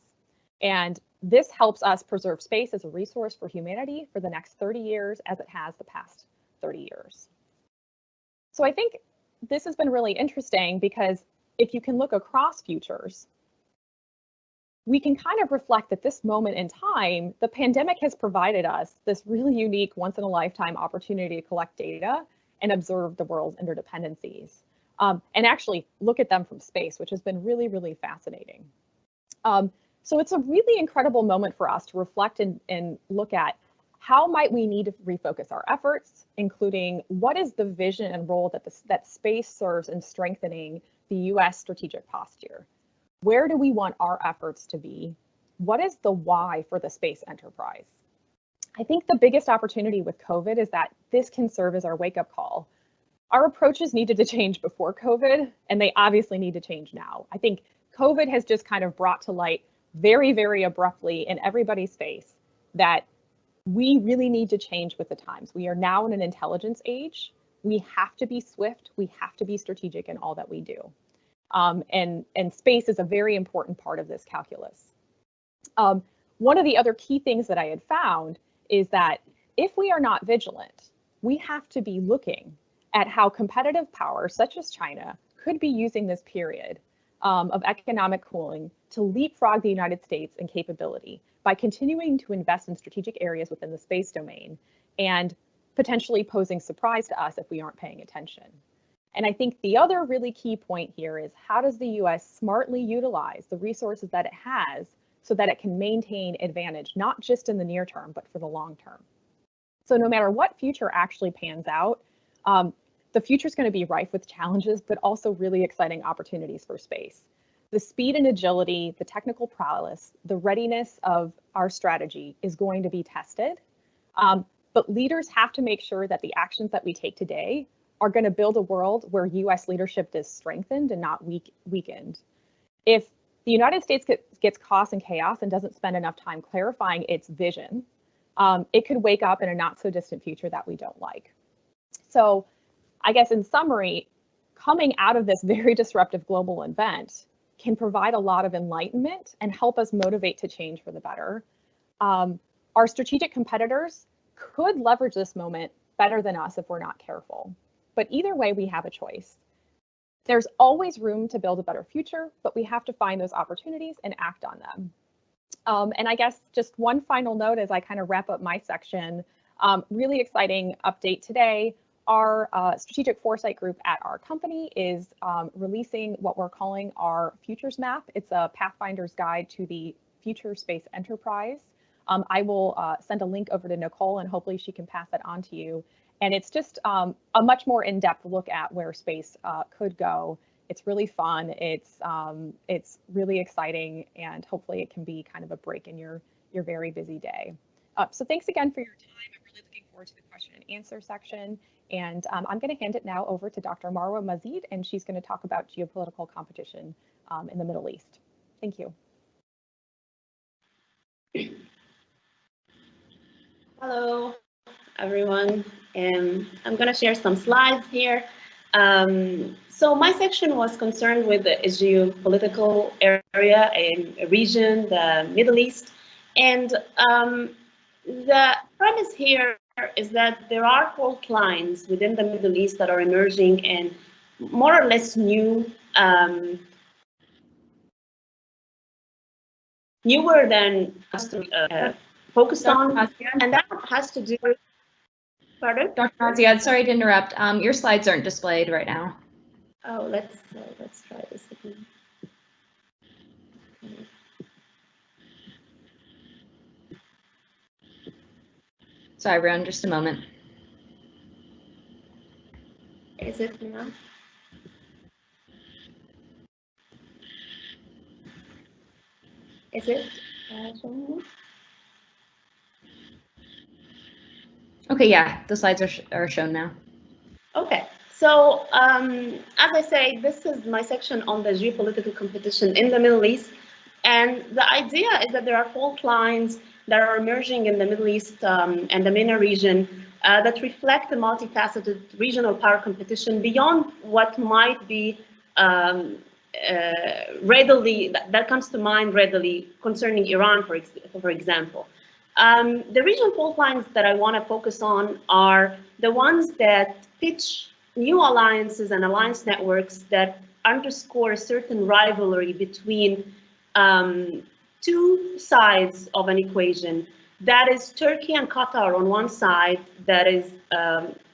S4: And this helps us preserve space as a resource for humanity for the next 30 years as it has the past 30 years. So I think this has been really interesting because if you can look across futures, we can kind of reflect that this moment in time, the pandemic has provided us this really unique once-in-a-lifetime opportunity to collect data and observe the world's interdependencies. And actually look at them from space, which has been really, really fascinating. So it's a really incredible moment for us to reflect and look at how might we need to refocus our efforts, including what is the vision and role that space serves in strengthening the US strategic posture? Where do we want our efforts to be? What is the why for the space enterprise? I think the biggest opportunity with COVID is that this can serve as our wake-up call. Our approaches needed to change before COVID, and they obviously need to change now. I think COVID has just kind of brought to light very, very abruptly in everybody's face that we really need to change with the times. We are now in an intelligence age. We have to be swift. We have to be strategic in all that we do. And space is a very important part of this calculus. One of the other key things that I had found is that if we are not vigilant, we have to be looking at how competitive powers such as China could be using this period of economic cooling to leapfrog the United States in capability by continuing to invest in strategic areas within the space domain and potentially posing surprise to us if we aren't paying attention. And I think the other really key point here is how does the US smartly utilize the resources that it has so that it can maintain advantage, not just in the near term, but for the long term. So no matter what future actually pans out, the future is going to be rife with challenges, but also really exciting opportunities for space. The speed and agility, the technical prowess, the readiness of our strategy is going to be tested. But leaders have to make sure that the actions that we take today are going to build a world where US leadership is strengthened and not weakened. If the United States gets caught in chaos and doesn't spend enough time clarifying its vision, it could wake up in a not so distant future that we don't like. So I guess in summary, coming out of this very disruptive global event can provide a lot of enlightenment and help us motivate to change for the better. Our strategic competitors could leverage this moment better than us if we're not careful. But either way, we have a choice. There's always room to build a better future, but we have to find those opportunities and act on them. And I guess just one final note as I kind of wrap up my section, really exciting update today. Our strategic foresight group at our company is releasing what we're calling our futures map. It's a Pathfinder's guide to the future space enterprise. I will send a link over to Nicole and hopefully she can pass that on to you. And it's just a much more in-depth look at where space could go. It's really fun. It's really exciting, and hopefully it can be kind of a break in your very busy day. So thanks again for your time. I'm really looking forward to the question and answer section. And I'm going to hand it now over to Dr. Marwa Maziad, and she's going to talk about geopolitical competition in the Middle East. Thank you.
S5: Hello, everyone. I'm going to share some slides here. So my section was concerned with the geopolitical area, a region, the Middle East. And the premise here is that there are fault lines within the Middle East that are emerging and more or less newer than focused on, and that has to do with, pardon?
S1: Dr. Maziad, sorry to interrupt. Your slides aren't displayed right now.
S5: Oh, let's try this again.
S1: Sorry, everyone, just a moment.
S5: Is it now? Is it showing?
S1: Okay, yeah, the slides are shown now.
S5: Okay, so as I say, this is my section on the geopolitical competition in the Middle East. And the idea is that there are fault lines that are emerging in the Middle East and the MENA region that reflect the multifaceted regional power competition beyond what might be readily, that comes to mind readily concerning Iran, for example. The regional fault lines that I want to focus on are the ones that pitch new alliances and alliance networks that underscore a certain rivalry between two sides of an equation. That is Turkey and Qatar on one side, that is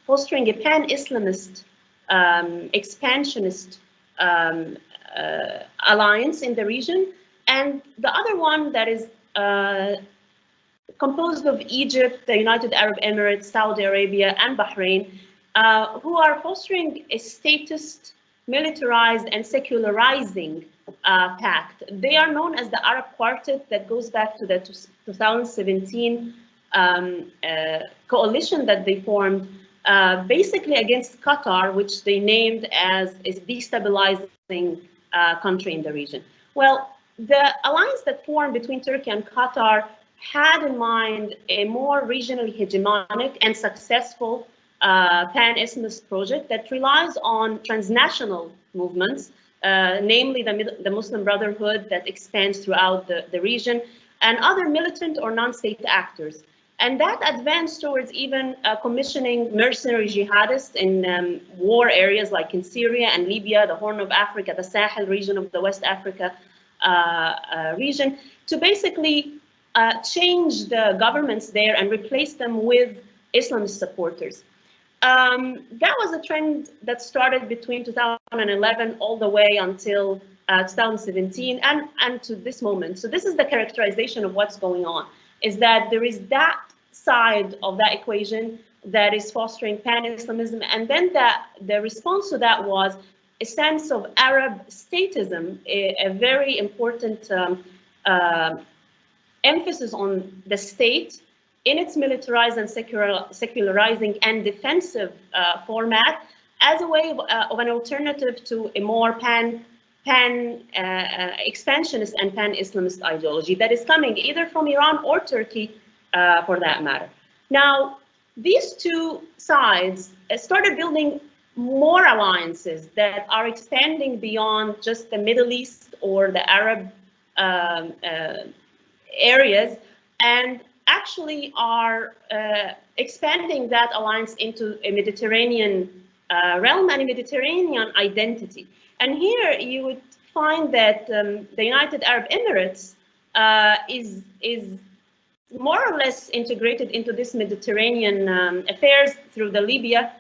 S5: fostering a pan-Islamist, expansionist alliance in the region, and the other one that is composed of Egypt, the United Arab Emirates, Saudi Arabia, and Bahrain, who are fostering a statist, militarized, and secularizing pact. They are known as the Arab Quartet, that goes back to the 2017 coalition that they formed, basically against Qatar, which they named as a destabilizing country in the region. Well, the alliance that formed between Turkey and Qatar had in mind a more regionally hegemonic and successful pan-Islamist project that relies on transnational movements, namely the Muslim Brotherhood that expands throughout the region, and other militant or non-state actors. And that advanced towards even commissioning mercenary jihadists in war areas like in Syria and Libya, the Horn of Africa, the Sahel region of the West Africa region, to basically change the governments there and replace them with Islamist supporters. That was a trend that started between 2011 all the way until 2017 and to this moment. So this is the characterization of what's going on, is that there is that side of that equation that is fostering pan-Islamism, and then the response to that was a sense of Arab statism, a very important emphasis on the state in its militarized and secularizing and defensive format as a way of an alternative to a more expansionist and pan-Islamist ideology that is coming either from Iran or Turkey, for that matter. Now, these two sides started building more alliances that are expanding beyond just the Middle East or the Arab areas, and actually are expanding that alliance into a Mediterranean realm and a Mediterranean identity. And here you would find that the United Arab Emirates is more or less integrated into this Mediterranean affairs through the Libya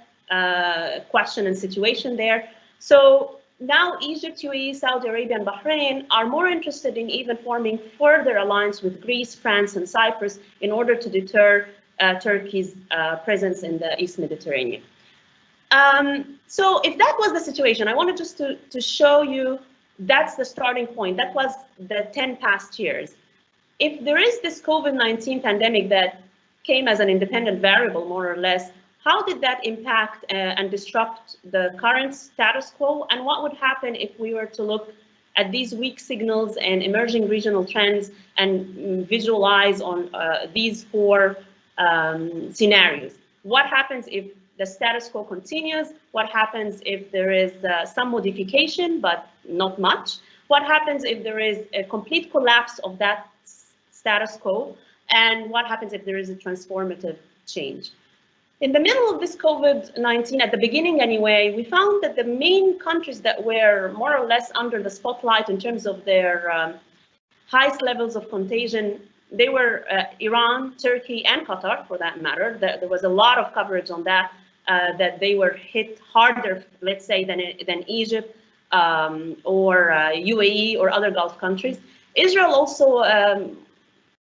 S5: question and situation there. So now Egypt, UAE, Saudi Arabia, and Bahrain are more interested in even forming further alliance with Greece, France, and Cyprus in order to deter Turkey's presence in the East Mediterranean. So if that was the situation, I wanted just to show you that's the starting point. That was the 10 past years. If there is this COVID-19 pandemic that came as an independent variable, more or less, how did that impact and disrupt the current status quo? And what would happen if we were to look at these weak signals and emerging regional trends and visualize on these four scenarios? What happens if the status quo continues? What happens if there is some modification, but not much? What happens if there is a complete collapse of that status quo? And what happens if there is a transformative change? In the middle of this COVID-19, at the beginning anyway, we found that the main countries that were more or less under the spotlight in terms of their highest levels of contagion, they were Iran, Turkey, and Qatar, for that matter. There was a lot of coverage on that, that they were hit harder, let's say, than Egypt or UAE or other Gulf countries. Israel also,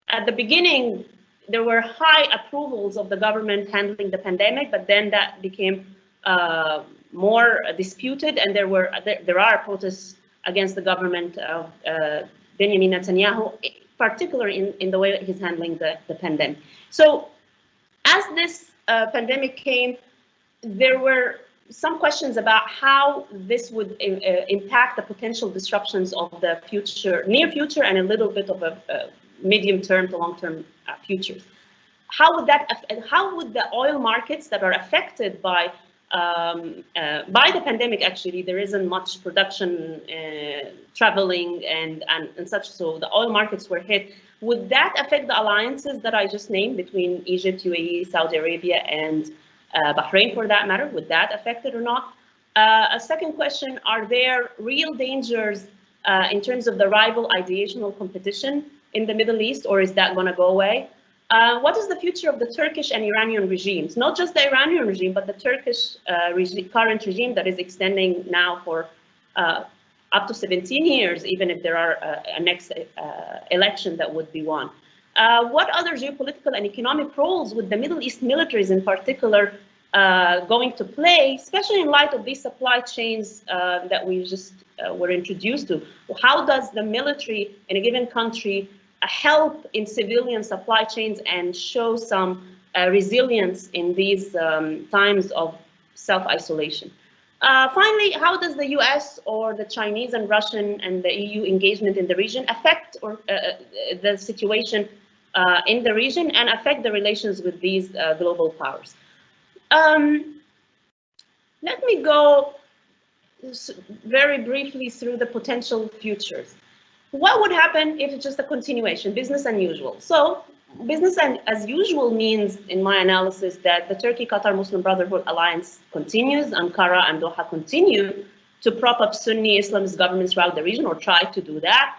S5: at the beginning, there were high approvals of the government handling the pandemic, but then that became more disputed, and there are protests against the government of Benjamin Netanyahu, particularly in the way that he's handling the pandemic. So as this pandemic came, there were some questions about how this would impact the potential disruptions of the near future, and a little bit of a medium-term to long-term futures. How would the oil markets that are affected by the pandemic? Actually, there isn't much production, traveling, and such. So the oil markets were hit. Would that affect the alliances that I just named between Egypt, UAE, Saudi Arabia, and Bahrain, for that matter? Would that affect it or not? A second question: are there real dangers in terms of the rival ideational competition in the Middle East, or is that going to go away? What is the future of the Turkish and Iranian regimes? Not just the Iranian regime, but the Turkish current regime that is extending now for up to 17 years, even if there are a next election that would be won. What other geopolitical and economic roles would the Middle East militaries in particular going to play, especially in light of these supply chains that we just were introduced to? How does the military in a given country help in civilian supply chains and show some resilience in these times of self-isolation? Finally, how does the US or the Chinese and Russian and the EU engagement in the region affect the situation in the region and affect the relations with these global powers? Let me go very briefly through the potential futures. What would happen if it's just a continuation, business as usual? So business as usual means, in my analysis, that the Turkey-Qatar Muslim Brotherhood alliance continues. Ankara and Doha continue to prop up Sunni Islamist governments throughout the region, or try to do that.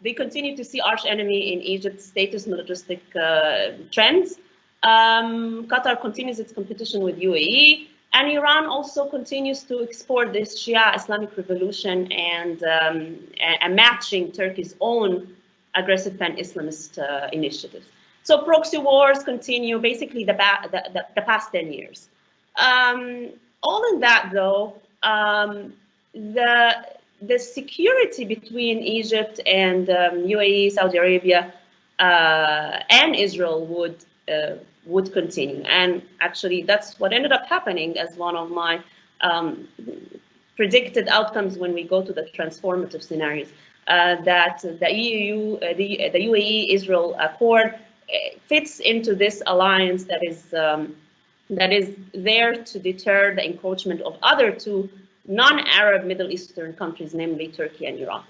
S5: They continue to see arch enemy in Egypt's status militaristic trends. Qatar continues its competition with UAE, and Iran also continues to export this Shia Islamic revolution and matching Turkey's own aggressive pan-Islamist initiatives. So proxy wars continue basically the past 10 years. All in that, though, the security between Egypt and UAE, Saudi Arabia, and Israel would continue. And actually, that's what ended up happening as one of my predicted outcomes when we go to the transformative scenarios. That the UAE-Israel Accord fits into this alliance that is there to deter the encroachment of other two non-Arab Middle Eastern countries, namely Turkey and Iran.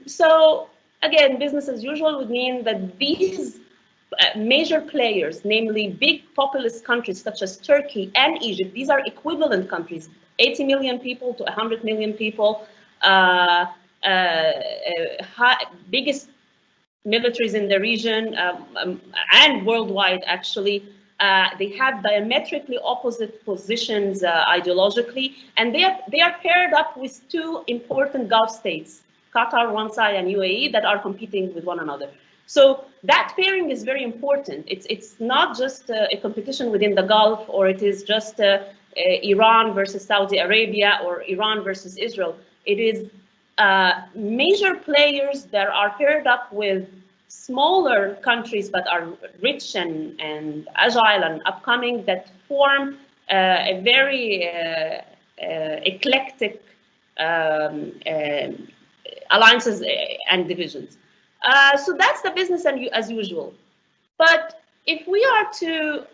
S5: So again, business as usual would mean that these major players, namely big populous countries such as Turkey and Egypt, these are equivalent countries, 80 million people to 100 million people, biggest militaries in the region and worldwide, actually. They have diametrically opposite positions ideologically, and they are paired up with two important Gulf states, Qatar one side and UAE, that are competing with one another. So that pairing is very important. It's not just a competition within the Gulf, or it is just Iran versus Saudi Arabia or Iran versus Israel. It is major players that are paired up with smaller countries but are rich and agile and upcoming, that form a very eclectic alliances and divisions. So that's the business as usual. But if we are to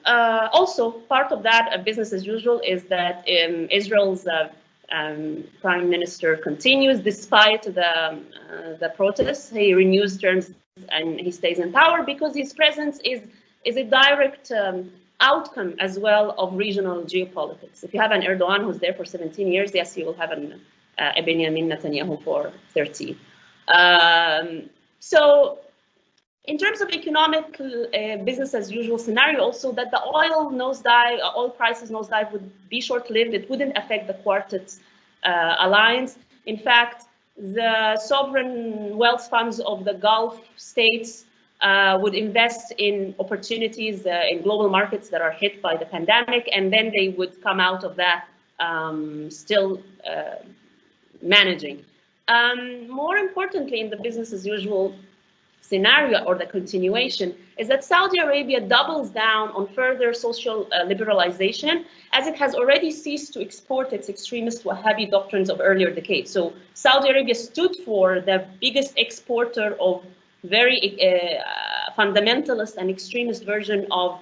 S5: also, part of that business as usual is that Israel's prime minister continues despite the protests. He renews terms and he stays in power because his presence is a direct outcome as well of regional geopolitics. If you have an Erdogan who's there for 17 years, yes, you will have a Benjamin Netanyahu for 13. So in terms of economic business as usual scenario, also that the oil prices nosedive would be short-lived. It wouldn't affect the Quartet's alliance. In fact, the sovereign wealth funds of the Gulf states would invest in opportunities in global markets that are hit by the pandemic, and then they would come out of that still managing. More importantly, in the business as usual scenario, or the continuation, is that Saudi Arabia doubles down on further social liberalization, as it has already ceased to export its extremist Wahhabi doctrines of earlier decades. So Saudi Arabia stood for the biggest exporter of very fundamentalist and extremist version of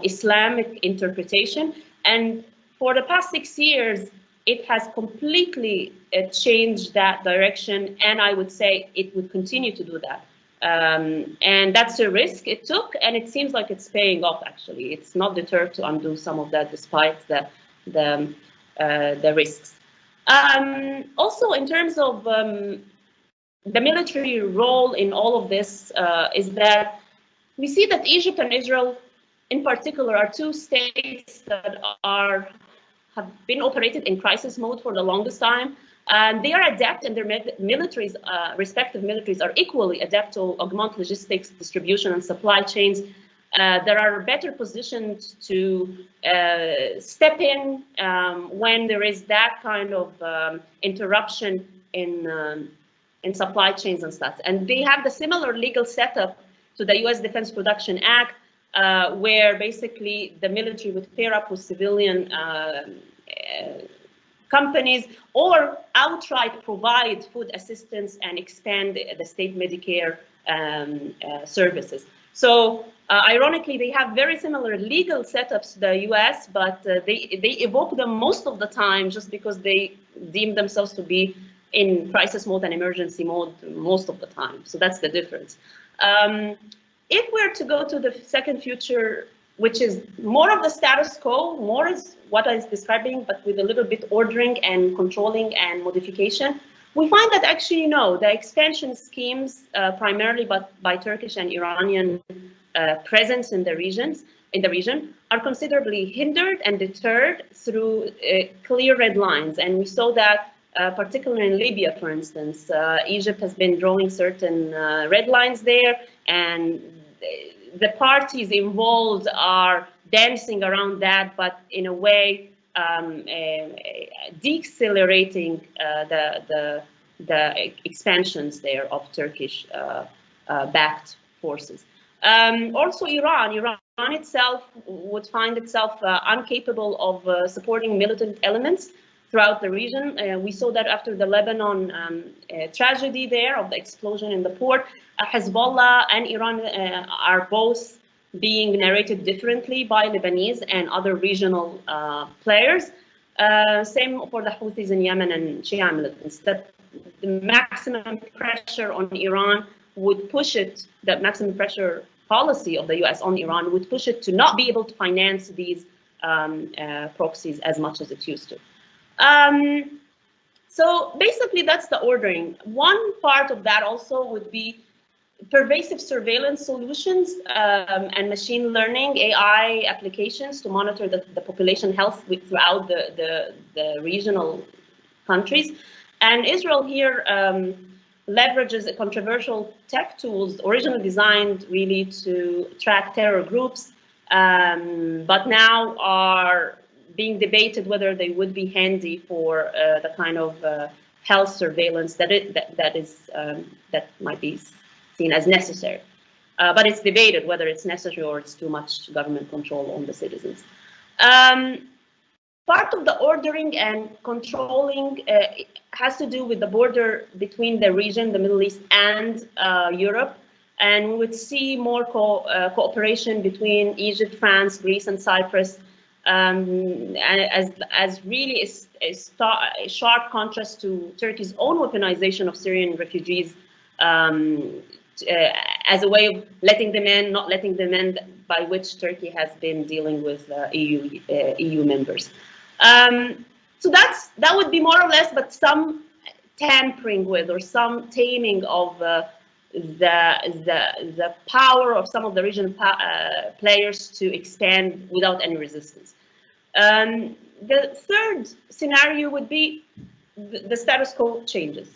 S5: Islamic interpretation, and for the past 6 years, it has completely changed that direction, and I would say it would continue to do that. And that's a risk it took, and it seems like it's paying off, actually. It's not deterred to undo some of that despite the risks. Also, in terms of the military role in all of this, is that we see that Egypt and Israel, in particular, are two states that have been operated in crisis mode for the longest time. And they are adept, and their militaries, respective militaries, are equally adept to augment logistics, distribution, and supply chains. That are better positioned to step in when there is that kind of interruption in supply chains and stuff. And they have the similar legal setup to the U.S. Defense Production Act, where basically the military would pair up with civilian companies or outright provide food assistance and expand the state Medicare services. So ironically, they have very similar legal setups to the US, but they evoke them most of the time just because they deem themselves to be in crisis mode and emergency mode most of the time. So that's the difference. If we're to go to the second future, which is more of the status quo, more is what I was describing, but with a little bit ordering and controlling and modification, we find that actually, no, the expansion schemes, primarily by Turkish and Iranian presence in the region, are considerably hindered and deterred through clear red lines. And we saw that particularly in Libya, for instance. Egypt has been drawing certain red lines there, and the parties involved are dancing around that, but in a way decelerating the expansions there of Turkish backed forces. Also Iran itself would find itself incapable of supporting militant elements throughout the region. We saw that after the Lebanon tragedy there of the explosion in the port. Hezbollah and Iran are both being narrated differently by Lebanese and other regional players. Same for the Houthis in Yemen and Shia militants. That the maximum pressure on Iran would push it, the maximum pressure policy of the US on Iran would push it to not be able to finance these proxies as much as it used to. So basically that's the ordering. One part of that also would be pervasive surveillance solutions and machine learning, AI applications to monitor the population health throughout the regional countries. And Israel here leverages a controversial tech tools originally designed really to track terror groups, but now are being debated whether they would be handy for the kind of health surveillance that might be seen as necessary. But it's debated whether it's necessary or it's too much government control on the citizens. Part of the ordering and controlling has to do with the border between the region, the Middle East, and Europe. And we would see more cooperation between Egypt, France, Greece, and Cyprus, as really a sharp contrast to Turkey's own weaponization of Syrian refugees as a way of letting them in, not letting them in, by which Turkey has been dealing with EU members. So that would be more or less, but some tampering with or some taming of the power of some of the regional players to expand without any resistance. The third scenario would be the status quo changes.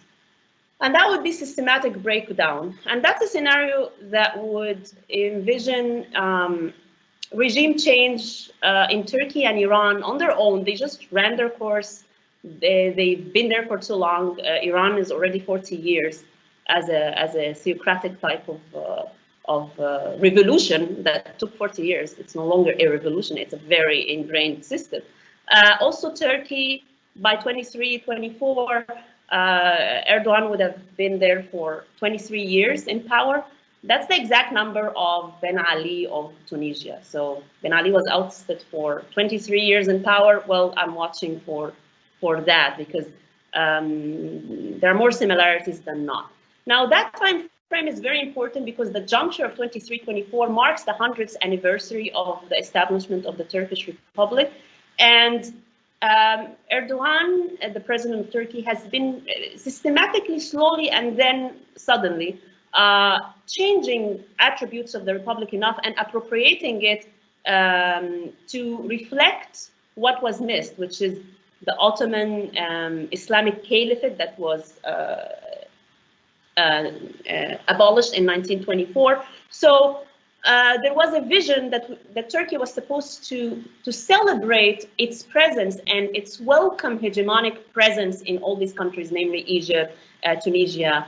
S5: And that would be systematic breakdown. And that's a scenario that would envision regime change in Turkey and Iran on their own. They just ran their course. They've been there for too long. Iran is already 40 years as a theocratic type of revolution that took 40 years. It's no longer a revolution. It's a very ingrained system. Also, Turkey, by 23, 24, Erdogan would have been there for 23 years in power. That's the exact number of Ben Ali of Tunisia. So Ben Ali was ousted for 23 years in power. Well, I'm watching for that because there are more similarities than not. Now that time frame is very important because the juncture of 23-24 marks the 100th anniversary of the establishment of the Turkish Republic. And Erdogan, the president of Turkey, has been systematically, slowly, and then suddenly changing attributes of the Republic enough and appropriating it to reflect what was missed, which is the Ottoman Islamic Caliphate that was abolished in 1924. So there was a vision that Turkey was supposed to celebrate its presence and its welcome hegemonic presence in all these countries, namely Egypt, Tunisia,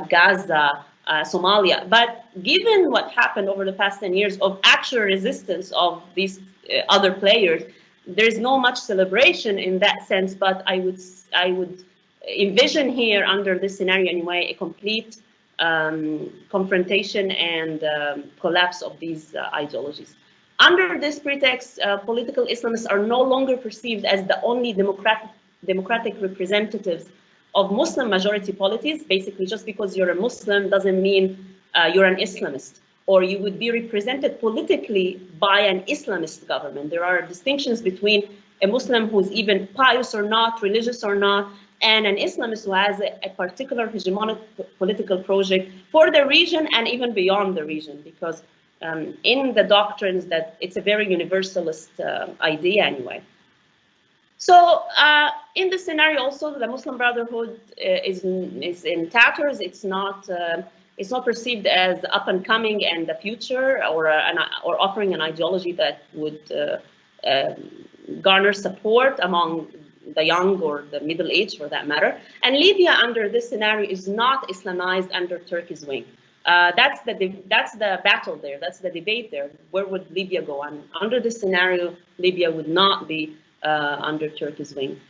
S5: Gaza, Somalia. But given what happened over the past 10 years of actual resistance of these other players, there's no much celebration in that sense. But I would envision here, under this scenario anyway, a complete confrontation and collapse of these ideologies. Under this pretext, political Islamists are no longer perceived as the only democratic representatives of Muslim majority polities. Basically, just because you're a Muslim doesn't mean you're an Islamist, or you would be represented politically by an Islamist government. There are distinctions between a Muslim who's even pious or not, religious or not, and an Islamist who has a particular hegemonic political project for the region and even beyond the region, because in the doctrines that it's a very universalist idea anyway. So in this scenario also, the Muslim Brotherhood is in tatters. It's not perceived as up and coming and the future, or offering an ideology that would garner support among the young or the middle age, for that matter. And Libya, under this scenario, is not Islamized under Turkey's wing. That's the battle there. That's the debate there. Where would Libya go? And under this scenario, Libya would not be under Turkey's wing.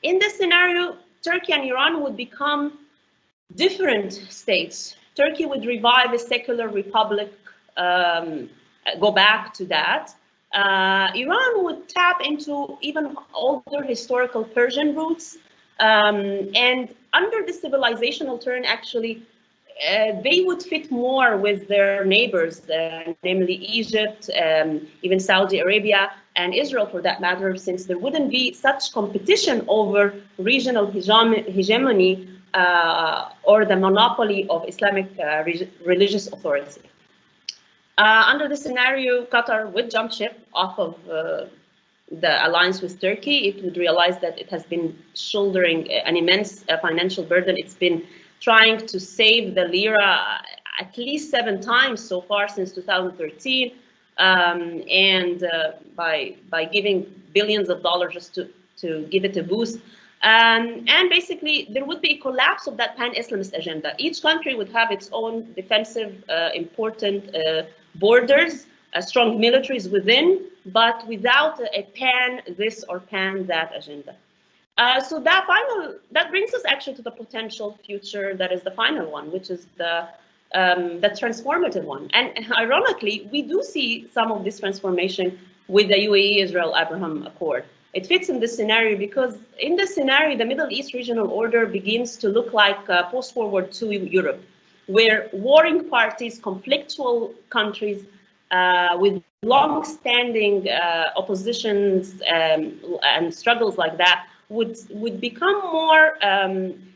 S5: In this scenario, Turkey and Iran would become different states. Turkey would revive a secular republic, go back to that. Iran would tap into even older historical Persian roots, and under the civilizational turn, actually, they would fit more with their neighbors, namely Egypt, even Saudi Arabia, and Israel for that matter, since there wouldn't be such competition over regional hegemony or the monopoly of Islamic religious authority. Under this scenario, Qatar would jump ship off of the alliance with Turkey. It would realize that it has been shouldering an immense financial burden. It's been trying to save the lira at least 7 times so far since 2013, and by giving billions of dollars just to give it a boost. And basically, there would be a collapse of that pan-Islamist agenda. Each country would have its own defensive, important borders, strong militaries within, but without a pan this or pan that agenda. So that brings us actually to the potential future that is the final one, which is the transformative one. And ironically, we do see some of this transformation with the UAE-Israel-Abraham Accord. It fits in this scenario because in this scenario, the Middle East regional order begins to look like post-World War II Europe, where warring parties, conflictual countries with long-standing oppositions and struggles like that would become more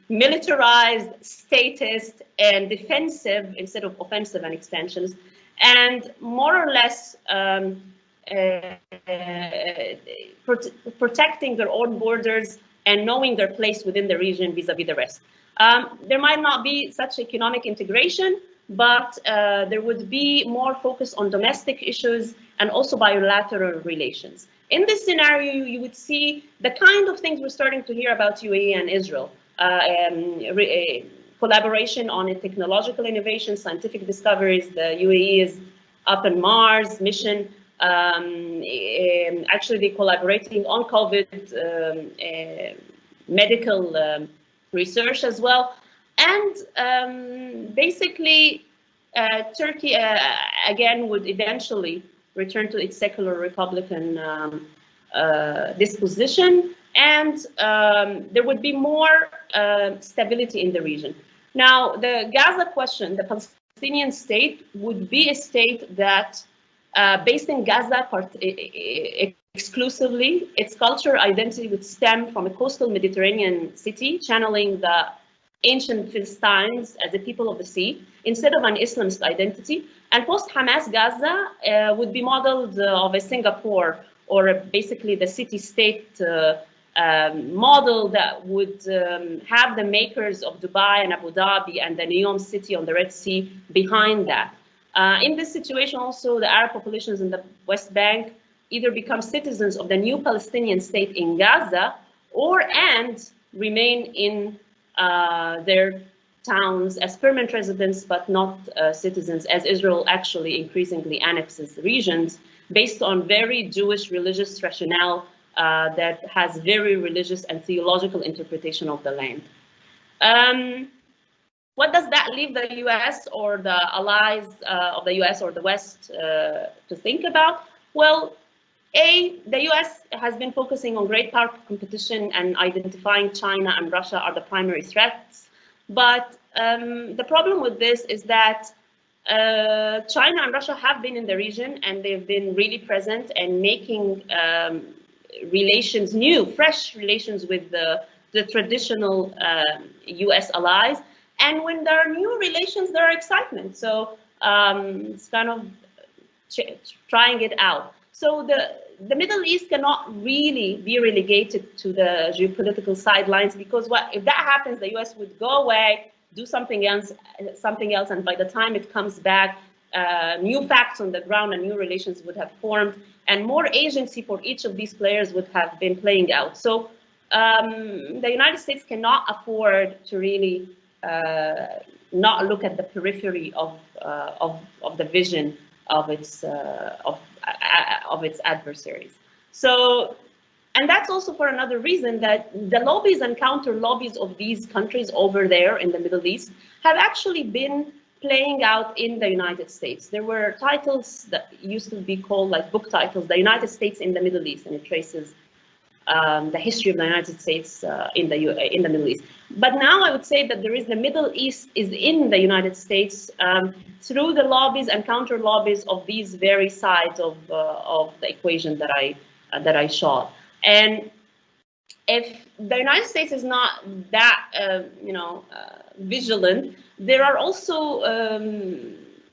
S5: militarized, statist, and defensive instead of offensive and expansions, and more or less protecting their own borders and knowing their place within the region vis-a-vis the rest. There might not be such economic integration, but there would be more focus on domestic issues and also bilateral relations. In this scenario, you would see the kind of things we're starting to hear about UAE and Israel, collaboration on technological innovation, scientific discoveries. The UAE is up in Mars mission. Actually, they're collaborating on COVID medical research as well. And basically, Turkey, again, would eventually return to its secular republican disposition, and there would be more stability in the region. Now, the Gaza question, the Palestinian state would be a state that, based in Gaza exclusively, its cultural identity would stem from a coastal Mediterranean city, channeling the ancient Philistines as the people of the sea, instead of an Islamist identity. And post-Hamas Gaza would be modeled of a Singapore, or basically the city-state model that would have the makers of Dubai and Abu Dhabi and the Neom city on the Red Sea behind that. In this situation, also, the Arab populations in the West Bank either become citizens of the new Palestinian state in Gaza and remain in their towns as permanent residents, but not citizens, as Israel actually increasingly annexes regions based on very Jewish religious rationale that has very religious and theological interpretation of the land. What does that leave the US or the allies of the US or the West to think about? Well, the US has been focusing on great power competition and identifying China and Russia are the primary threats. But the problem with this is that China and Russia have been in the region and they've been really present and making relations, fresh relations with the traditional US allies. And when there are new relations, there are excitement. So it's kind of trying it out. So the Middle East cannot really be relegated to the geopolitical sidelines, because if that happens, the US would go away, do something else, and by the time it comes back, new facts on the ground and new relations would have formed, and more agency for each of these players would have been playing out. So the United States cannot afford to really not look at the periphery of the vision of its adversaries. So, and that's also for another reason, that the lobbies and counter lobbies of these countries over there in the Middle East have actually been playing out in the United States. There were titles that used to be called, like book titles, The United States in the Middle East, and it traces the history of the United States in the Middle East. But now I would say that the Middle East is in the United States through the lobbies and counter lobbies of these very sides of the equation that I showed. And if the United States is not that vigilant, there are also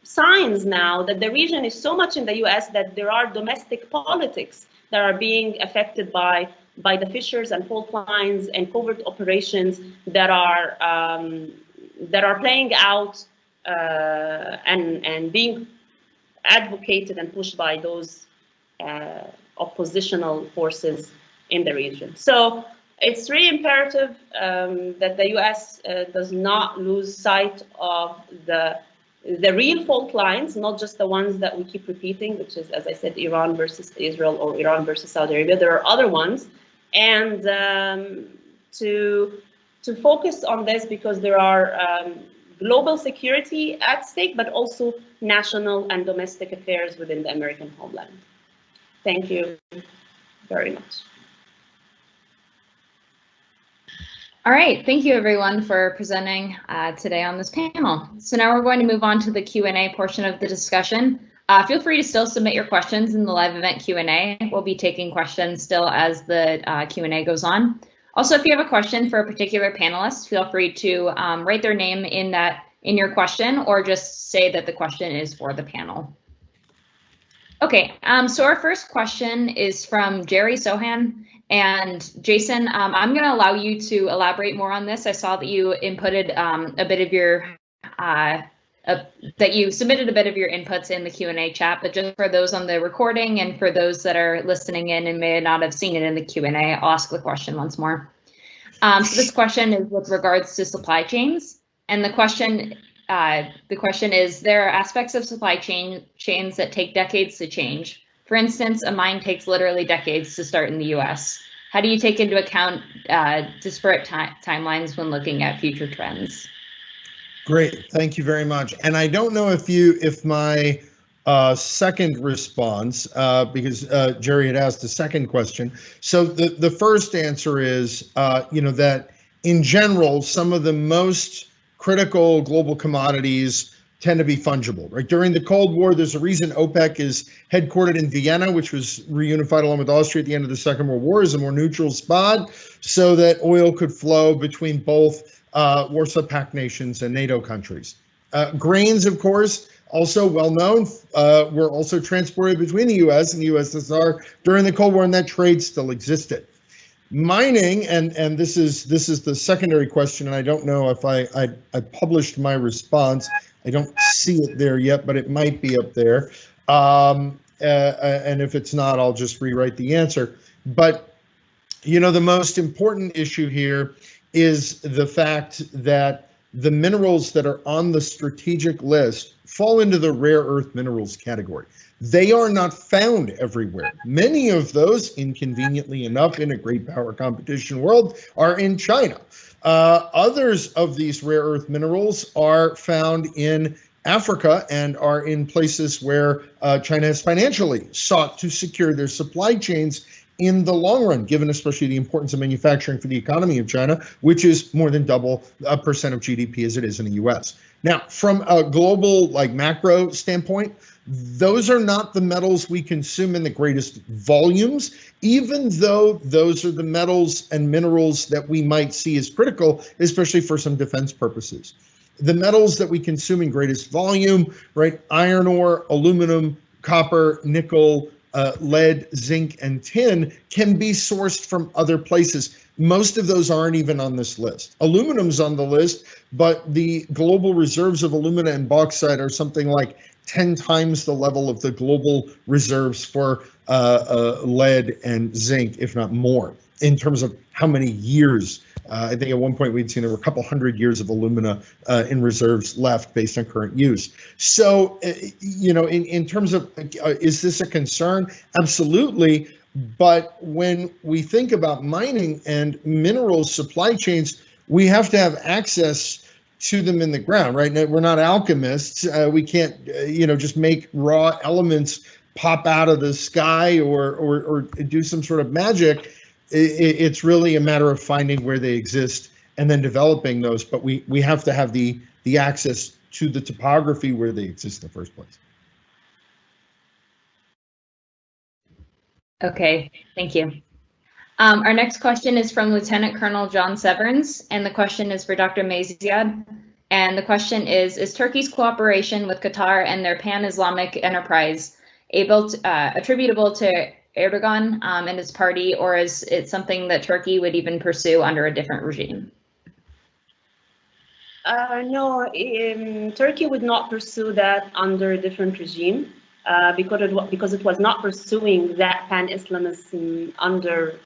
S5: signs now that the region is so much in the US that there are domestic politics that are being affected by the fissures and fault lines and covert operations that are playing out and being advocated and pushed by those oppositional forces in the region. So it's really imperative that the US does not lose sight of the real fault lines, not just the ones that we keep repeating, which is, as I said, Iran versus Israel or Iran versus Saudi Arabia. There are other ones, and to focus on this, because there are global security at stake, but also national and domestic affairs within the American homeland. Thank you very much.
S1: All right, thank you everyone for presenting today on this panel. So now we're going to move on to the Q&A portion of the discussion. Feel free to still submit your questions in the live event Q&A. We'll be taking questions still as the Q&A goes on. Also, if you have a question for a particular panelist, feel free to write their name in your question, or just say that the question is for the panel. Okay, so our first question is from Jerry Sohan. And Jason, I'm going to allow you to elaborate more on this. I saw that you inputted a bit of your, that you submitted a bit of your inputs in the Q&A chat, but just for those on the recording and for those that are listening in and may not have seen it in the Q&A, I'll ask the question once more. So this question is with regards to supply chains. And the question is, there are aspects of supply chains that take decades to change. For instance, a mine takes literally decades to start in the US. How do you take into account disparate timelines when looking at future trends?
S3: Great, thank you very much. And I don't know if my second response, because Jerry had asked a second question. So the first answer is, that in general, some of the most critical global commodities tend to be fungible, right? During the Cold War, there's a reason OPEC is headquartered in Vienna, which was reunified along with Austria at the end of the Second World War as a more neutral spot, so that oil could flow between both Warsaw Pact nations and NATO countries. Grains, of course, also well known, were also transported between the US and the USSR during the Cold War, and that trade still existed. Mining, and this is the secondary question, and I don't know if I published my response. I don't see it there yet, but it might be up there. And if it's not, I'll just rewrite the answer. But you know, the most important issue here is the fact that the minerals that are on the strategic list fall into the rare earth minerals category. They are not found everywhere. Many of those, inconveniently enough, in a great power competition world, are in China. Others of these rare earth minerals are found in Africa and are in places where China has financially sought to secure their supply chains in the long run, given especially the importance of manufacturing for the economy of China, which is more than double a percent of GDP as it is in the US. Now, from a global, like macro standpoint, those are not the metals we consume in the greatest volumes, even though those are the metals and minerals that we might see as critical, especially for some defense purposes. The metals that we consume in greatest volume, right? Iron ore, aluminum, copper, nickel, lead, zinc, and tin can be sourced from other places. Most of those aren't even on this list. Aluminum's on the list, but the global reserves of alumina and bauxite are something like 10 times the level of the global reserves for lead and zinc, if not more, in terms of how many years. I think at one point we'd seen there were a couple hundred years of alumina in reserves left based on current use. So, you know, in terms of, is this a concern? Absolutely. But when we think about mining and minerals supply chains, we have to have access to them in the ground, right? We're not alchemists. We can't, you know, just make raw elements pop out of the sky or do some sort of magic. It's really a matter of finding where they exist and then developing those. But we have to have the access to the topography where they exist in the first place.
S1: Okay, thank you. Our next question is from Lieutenant Colonel John Severns, and the question is for Dr. Maziad. And the question is Turkey's cooperation with Qatar and their pan-Islamic enterprise attributable to Erdogan and his party, or is it something that Turkey would even pursue under a different regime?
S5: No, Turkey would not pursue that under a different regime. Because it was not pursuing that pan-Islamism under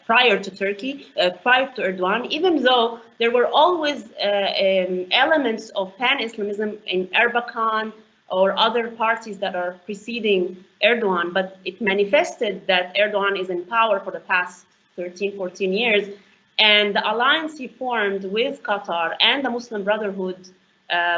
S5: prior to Erdogan, even though there were always elements of pan-Islamism in Erbakan or other parties that are preceding Erdogan, but it manifested that Erdogan is in power for the past 13, 14 years, and the alliance he formed with Qatar and the Muslim Brotherhood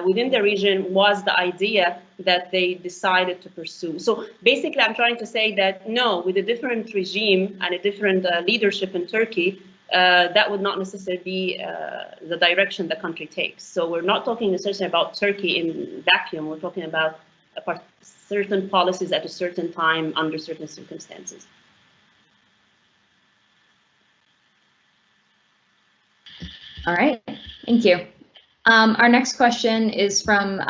S5: within the region was the idea that they decided to pursue. So basically, I'm trying to say that no, with a different regime and a different leadership in Turkey, that would not necessarily be the direction the country takes. So we're not talking necessarily about Turkey in vacuum. We're talking about certain policies at a certain time under certain circumstances.
S1: All right, thank you. Our next question is from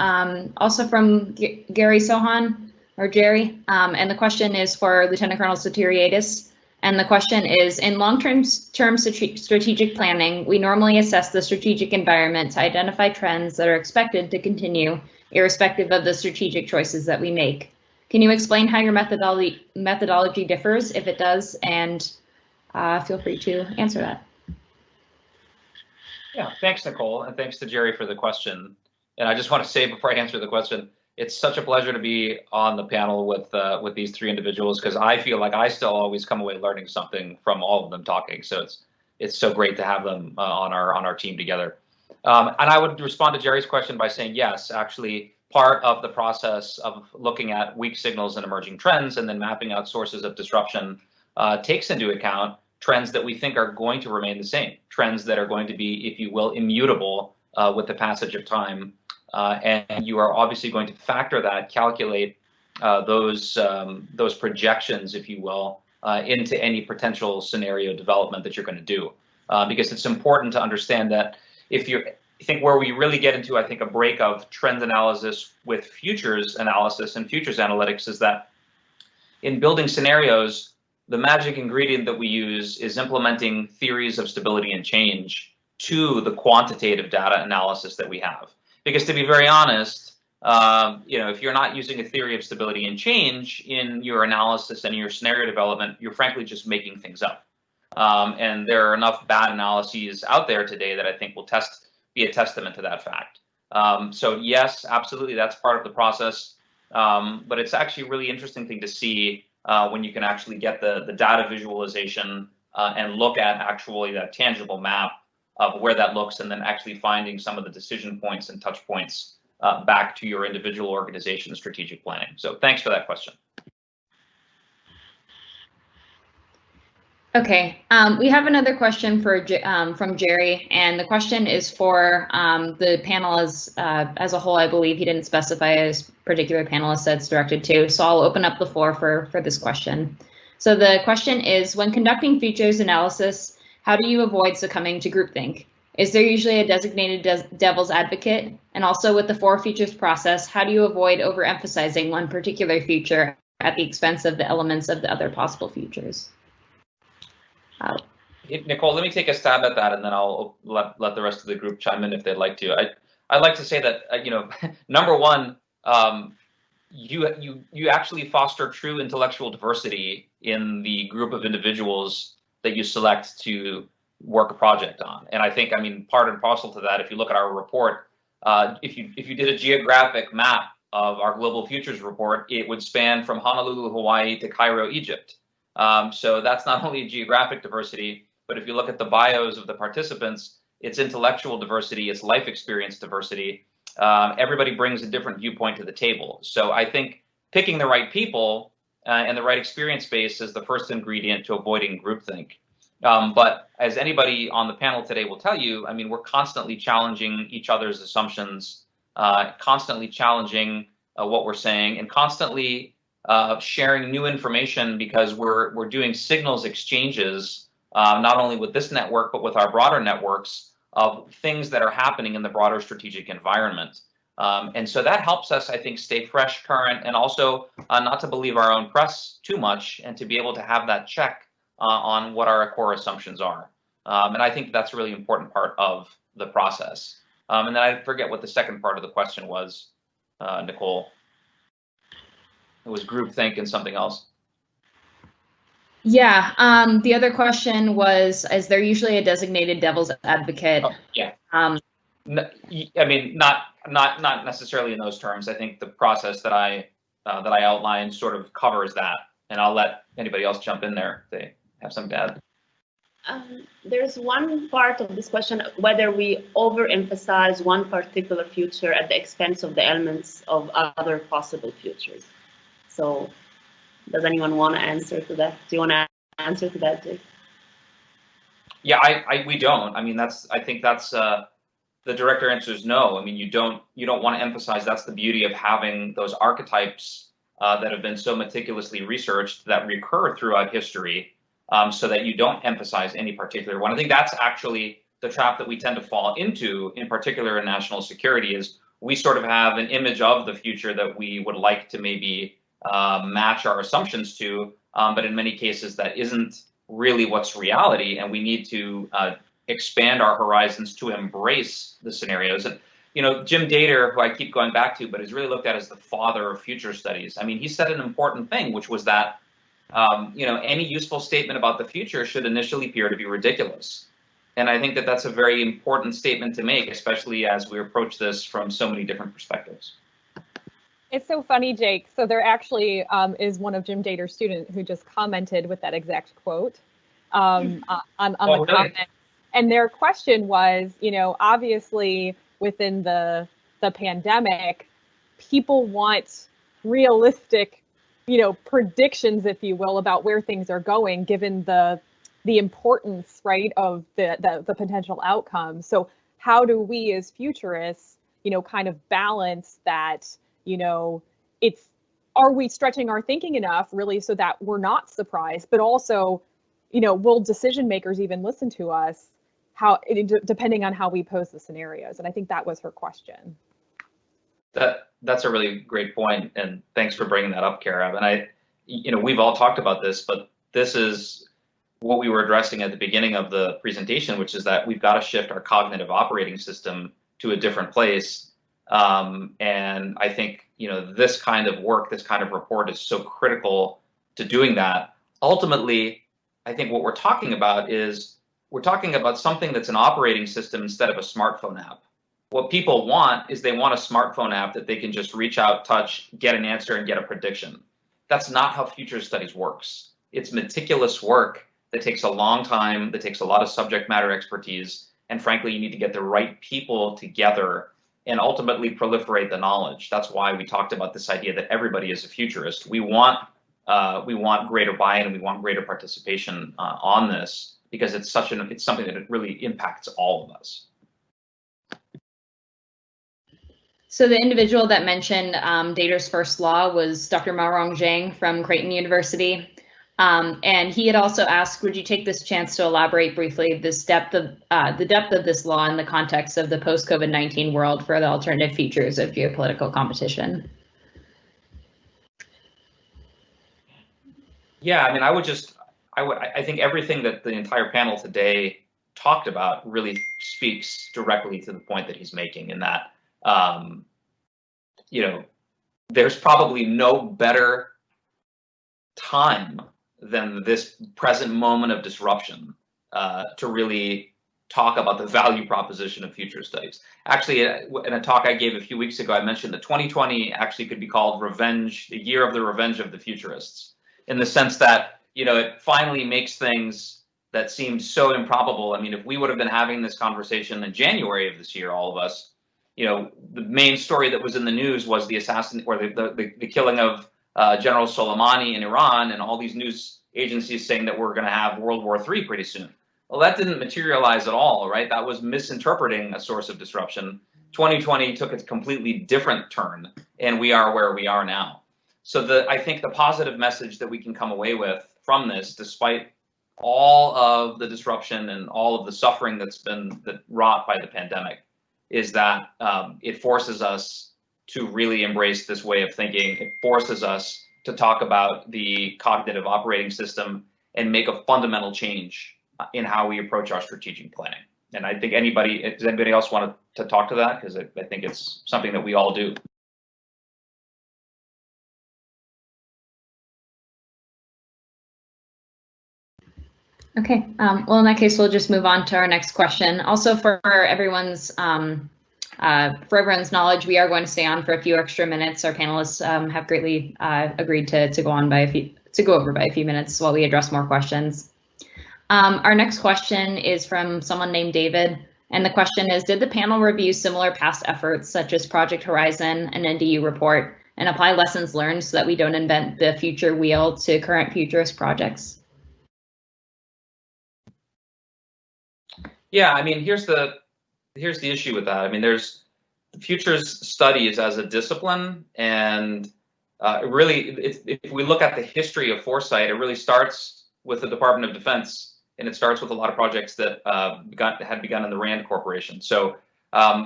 S1: also from Gary Sohan, or Jerry, and the question is for Lieutenant Colonel Sotiriadis. And the question is, in long-term strategic planning, we normally assess the strategic environment to identify trends that are expected to continue, irrespective of the strategic choices that we make. Can you explain how your methodology differs, if it does, and feel free to answer that.
S2: Yeah, thanks, Nicole, and thanks to Jerry for the question. And I just want to say before I answer the question, it's such a pleasure to be on the panel with these three individuals, because I feel like I still always come away learning something from all of them talking. So it's so great to have them on our team together. And I would respond to Jerry's question by saying yes, actually, part of the process of looking at weak signals and emerging trends and then mapping out sources of disruption takes into account trends that we think are going to remain the same, trends that are going to be, if you will, immutable with the passage of time. And you are obviously going to factor that, calculate those projections, if you will, into any potential scenario development that you're going to do. Because it's important to understand that if you think where we really get into, I think, a break of trend analysis with futures analysis and futures analytics is that in building scenarios, the magic ingredient that we use is implementing theories of stability and change to the quantitative data analysis that we have. Because to be very honest, if you're not using a theory of stability and change in your analysis and your scenario development, you're frankly just making things up. And there are enough bad analyses out there today that I think will be a testament to that fact. So yes, absolutely, that's part of the process. But it's actually a really interesting thing to see when you can actually get the data visualization and look at actually that tangible map of where that looks, and then actually finding some of the decision points and touch points back to your individual organization strategic planning. So thanks for that question.
S1: Okay, we have another question from Jerry, and the question is for the panel as a whole. I believe he didn't specify a particular panelist that it's directed to, so I'll open up the floor for this question. So the question is, when conducting features analysis, how do you avoid succumbing to groupthink? Is there usually a designated devil's advocate? And also with the 4 features process, how do you avoid overemphasizing one particular feature at the expense of the elements of the other possible features?
S2: Nicole, let me take a stab at that, and then I'll let the rest of the group chime in if they'd like to. I'd like to say that number one, you actually foster true intellectual diversity in the group of individuals that you select to work a project on. And I think, part and parcel to that, if you look at our report, if you did a geographic map of our Global Futures report, it would span from Honolulu, Hawaii to Cairo, Egypt. So that's not only geographic diversity, but if you look at the bios of the participants, it's intellectual diversity, it's life experience diversity. Everybody brings a different viewpoint to the table. So I think picking the right people and the right experience base is the first ingredient to avoiding groupthink. But as anybody on the panel today will tell you, we're constantly challenging each other's assumptions, constantly challenging what we're saying, and constantly sharing new information, because we're doing signals exchanges, not only with this network, but with our broader networks of things that are happening in the broader strategic environment. And so that helps us, I think, stay fresh, current, and also not to believe our own press too much, and to be able to have that check on what our core assumptions are. And I think that's a really important part of the process. And then I forget what the second part of the question was, Nicole. It was groupthink and something else.
S1: Yeah, the other question was, is there usually a designated devil's advocate?
S2: Oh, yeah. Not necessarily in those terms. I think the process that I outlined sort of covers that, and I'll let anybody else jump in there if they have something to add.
S5: There's one part of this question, whether we overemphasize one particular future at the expense of the elements of other possible futures. So does anyone want to answer to that? Do you want to answer to that, Jake?
S2: Yeah, we don't. I think that's the director answer is no. You don't want to emphasize. That's the beauty of having those archetypes that have been so meticulously researched that recur throughout history, so that you don't emphasize any particular one. I think that's actually the trap that we tend to fall into, in particular in national security, is we sort of have an image of the future that we would like to maybe match our assumptions to, but in many cases that isn't really what's reality, and we need to expand our horizons to embrace the scenarios. And Jim Dater, who I keep going back to, but is really looked at as the father of future studies. He said an important thing, which was that any useful statement about the future should initially appear to be ridiculous. And I think that that's a very important statement to make, especially as we approach this from so many different perspectives.
S4: It's so funny, Jake. So there actually is one of Jim Dater's students who just commented with that exact quote on the
S2: really?
S4: comment. And their question was, obviously within the pandemic, people want realistic, predictions, if you will, about where things are going, given the importance, right, of the potential outcomes. So how do we as futurists, kind of balance that? Are we stretching our thinking enough, really, so that we're not surprised, but also, will decision makers even listen to us, depending on how we pose the scenarios? And I think that was her question.
S2: That's a really great point, and thanks for bringing that up, Kara. And we've all talked about this, but this is what we were addressing at the beginning of the presentation, which is that we've got to shift our cognitive operating system to a different place. And I think, this kind of work, this kind of report is so critical to doing that. Ultimately, I think what we're talking about is we're talking about something that's an operating system instead of a smartphone app. What people want is they want a smartphone app that they can just reach out, touch, get an answer, and get a prediction. That's not how future studies works. It's meticulous work that takes a long time, that takes a lot of subject matter expertise, and frankly, you need to get the right people together and ultimately proliferate the knowledge. That's why we talked about this idea that everybody is a futurist. We want greater buy-in, and we want greater participation on this, because it's something that it really impacts all of us.
S1: So the individual that mentioned Data's first law was Dr. Maorong Zhang from Creighton University. And he had also asked, would you take this chance to elaborate briefly the depth of this law in the context of the post-COVID-19 world for the alternative features of geopolitical competition?
S2: Yeah, I mean, I think everything that the entire panel today talked about really speaks directly to the point that he's making, in that, there's probably no better time than this present moment of disruption to really talk about the value proposition of future studies. Actually, in a talk I gave a few weeks ago, I mentioned that 2020 actually could be called the year of the revenge of the futurists, in the sense that, it finally makes things that seemed so improbable. I mean, if we would have been having this conversation in January of this year, all of us, the main story that was in the news was the the killing of General Soleimani in Iran, and all these news agencies saying that we're going to have World War III pretty soon. Well, that didn't materialize at all, right? That was misinterpreting a source of disruption. 2020 took a completely different turn, and we are where we are now. So I think the positive message that we can come away with from this, despite all of the disruption and all of the suffering that's been wrought by the pandemic, is that it forces us to really embrace this way of thinking. It forces us to talk about the cognitive operating system and make a fundamental change in how we approach our strategic planning. And I think does anybody else want to talk to that? Because I think it's something that we all do.
S1: Okay, well, in that case, we'll just move on to our next question. Also, for everyone's knowledge, we are going to stay on for a few extra minutes. Our panelists have greatly agreed to go over by a few minutes while we address more questions. Our next question is from someone named David, and the question is, did the panel review similar past efforts such as Project Horizon and NDU report and apply lessons learned so that we don't invent the future wheel to current futurist projects?
S2: Yeah, I mean, here's the issue with that. I mean, there's futures studies as a discipline, and if we look at the history of foresight, it really starts with the Department of Defense, and it starts with a lot of projects that had begun in the RAND Corporation. So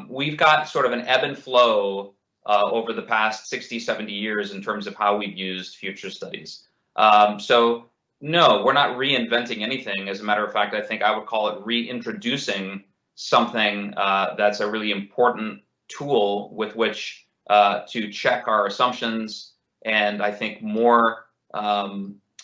S2: we've got sort of an ebb and flow over the past 60, 70 years in terms of how we've used future studies. So no, we're not reinventing anything. As a matter of fact, I think I would call it reintroducing something that's a really important tool with which to check our assumptions, and I think more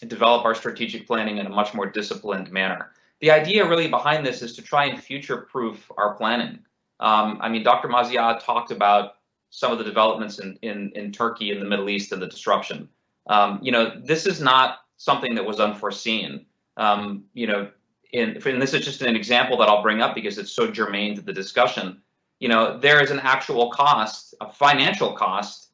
S2: develop our strategic planning in a much more disciplined manner. The idea really behind this is to try and future-proof our planning. I mean, Dr. Maziad talked about some of the developments in Turkey and the Middle East and the disruption. This is not something that was unforeseen. And this is just an example that I'll bring up because it's so germane to the discussion. There is an actual cost, a financial cost,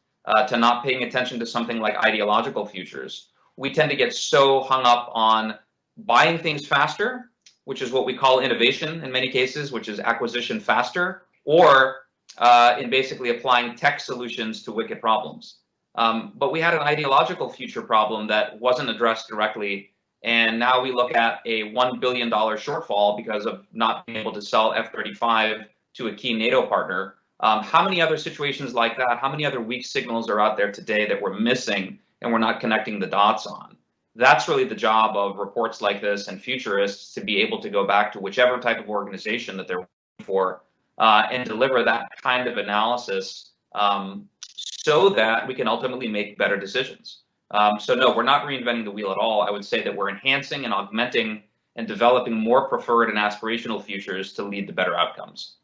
S2: to not paying attention to something like ideological futures. We tend to get so hung up on buying things faster, which is what we call innovation in many cases, which is acquisition faster, or in basically applying tech solutions to wicked problems. But we had an ideological future problem that wasn't addressed directly, and now we look at a $1 billion shortfall because of not being able to sell F-35 to a key NATO partner. How many other situations like that, how many other weak signals are out there today that we're missing and we're not connecting the dots on? That's really the job of reports like this and futurists, to be able to go back to whichever type of organization that they're working for and deliver that kind of analysis so that we can ultimately make better decisions. So no, we're not reinventing the wheel at all. I would say that we're enhancing and augmenting and developing more preferred and aspirational futures to lead to better outcomes.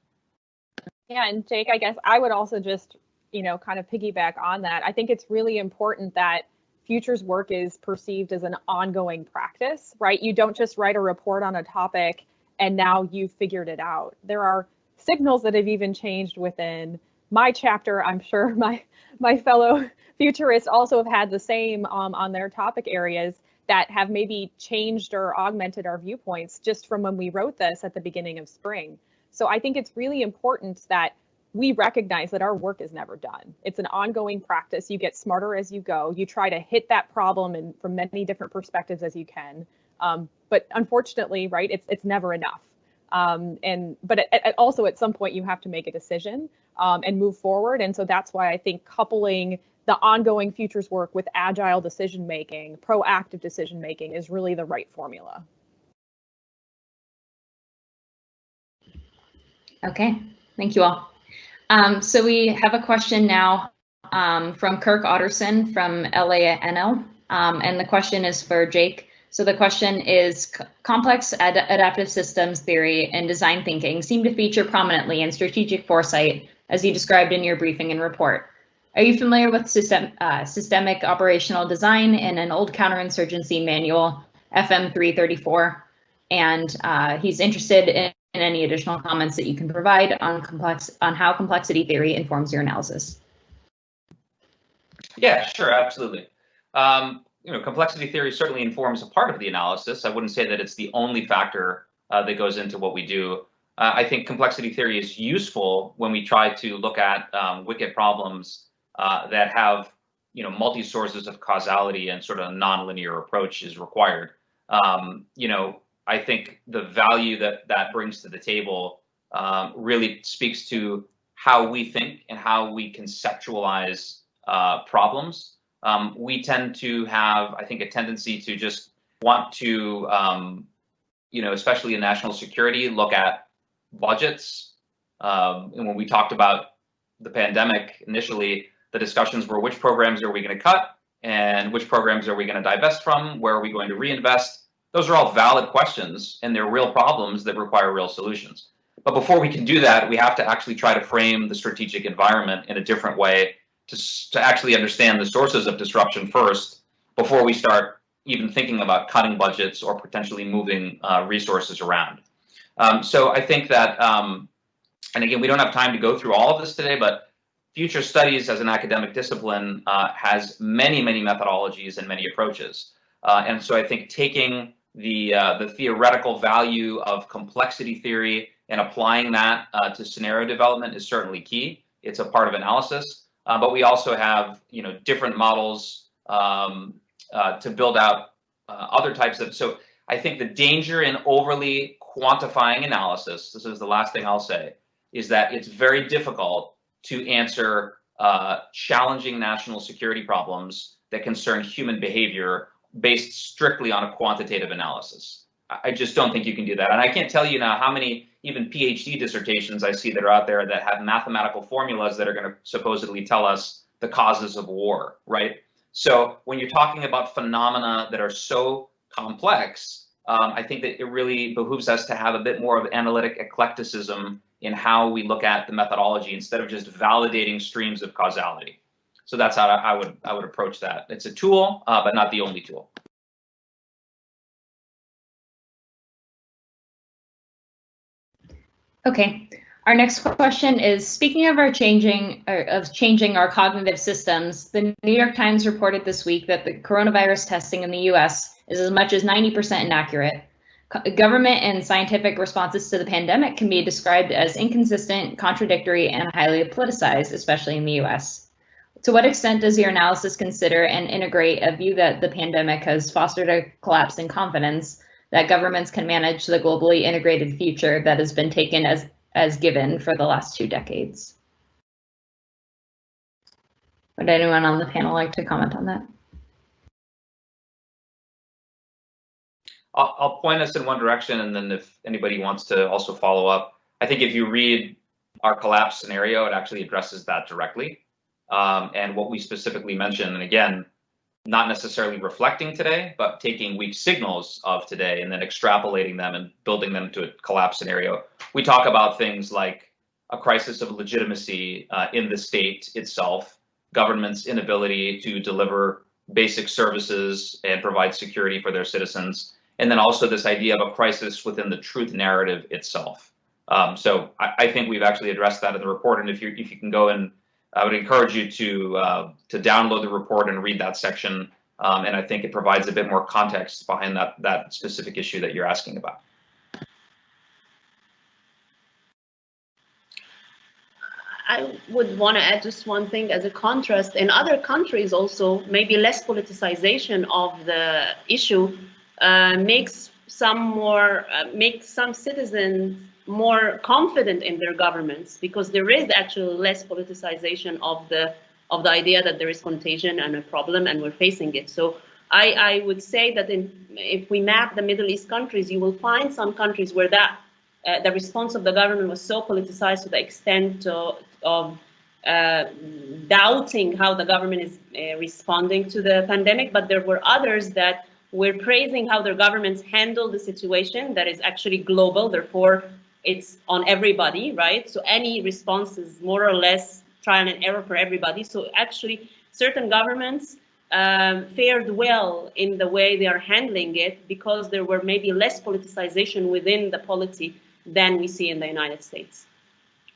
S4: Yeah, and Jake, I guess I would also just, kind of piggyback on that. I think it's really important that futures work is perceived as an ongoing practice, right? You don't just write a report on a topic and now you've figured it out. There are signals that have even changed within my chapter. I'm sure my fellow futurists also have had the same on their topic areas that have maybe changed or augmented our viewpoints just from when we wrote this at the beginning of spring. So I think it's really important that we recognize that our work is never done. It's an ongoing practice. You get smarter as you go. You try to hit that problem and from many different perspectives as you can. But unfortunately, right, it's never enough. But also at some point you have to make a decision and move forward. And so that's why I think coupling the ongoing futures work with agile decision making, proactive decision making is really the right formula.
S1: Okay, thank you all. So we have a question now from Kirk Otterson from LANL, and the question is for Jake. So the question is, complex adaptive systems theory and design thinking seem to feature prominently in strategic foresight, as you described in your briefing and report. Are you familiar with systemic operational design in an old counterinsurgency manual, FM 334? And he's interested in any additional comments that you can provide on how complexity theory informs your analysis.
S2: Yeah, sure, absolutely. Complexity theory certainly informs a part of the analysis. I wouldn't say that it's the only factor that goes into what we do. I think complexity theory is useful when we try to look at wicked problems that have, multi sources of causality, and sort of a nonlinear approach is required. I think the value that brings to the table really speaks to how we think and how we conceptualize problems. We tend to have, I think, a tendency to just want to, especially in national security, look at budgets. And when we talked about the pandemic initially, the discussions were which programs are we going to cut and which programs are we going to divest from? Where are we going to reinvest? Those are all valid questions, and they're real problems that require real solutions. But before we can do that, we have to actually try to frame the strategic environment in a different way to actually understand the sources of disruption first, before we start even thinking about cutting budgets or potentially moving resources around. So I think that, and again, we don't have time to go through all of this today, but future studies as an academic discipline has many, many methodologies and many approaches. And so I think taking the theoretical value of complexity theory and applying that to scenario development is certainly key. It's a part of analysis, but we also have different models to build out other types of. So I think the danger in overly quantifying analysis, this is the last thing I'll say, is that it's very difficult to answer challenging national security problems that concern human behavior based strictly on a quantitative analysis. I just don't think you can do that. And I can't tell you now how many even PhD dissertations I see that are out there that have mathematical formulas that are going to supposedly tell us the causes of war, right? So when you're talking about phenomena that are so complex, I think that it really behooves us to have a bit more of analytic eclecticism in how we look at the methodology, instead of just validating streams of causality. So that's how I would approach that. It's a tool, but not the only tool.
S1: Okay, our next question is, speaking of changing our cognitive systems, the New York Times reported this week that the coronavirus testing in the US is as much as 90% inaccurate. Government and scientific responses to the pandemic can be described as inconsistent, contradictory, and highly politicized, especially in the US. To what extent does your analysis consider and integrate a view that the pandemic has fostered a collapse in confidence that governments can manage the globally integrated future that has been taken as given for the last 2 decades? Would anyone on the panel like to comment on that?
S2: I'll point us in one direction, and then if anybody wants to also follow up, I think if you read our collapse scenario, it actually addresses that directly. And what we specifically mentioned, and again, not necessarily reflecting today, but taking weak signals of today and then extrapolating them and building them to a collapse scenario. We talk about things like a crisis of legitimacy in the state itself, government's inability to deliver basic services and provide security for their citizens, and then also this idea of a crisis within the truth narrative itself. So I think we've actually addressed that in the report, and if you can go and I would encourage you to download the report and read that section, and I think it provides a bit more context behind that specific issue that you're asking about.
S5: I would want to add just one thing as a contrast. In other countries also, maybe less politicization of the issue makes some citizens more confident in their governments, because there is actually less politicization of the idea that there is contagion and a problem and we're facing it. So I would say that if we map the Middle East countries, you will find some countries where the response of the government was so politicized to the extent of doubting how the government is responding to the pandemic, but there were others that were praising how their governments handle the situation that is actually global, therefore it's on everybody, right? So any response is more or less trial and error for everybody. So actually certain governments fared well in the way they are handling it, because there were maybe less politicization within the polity than we see in the United States.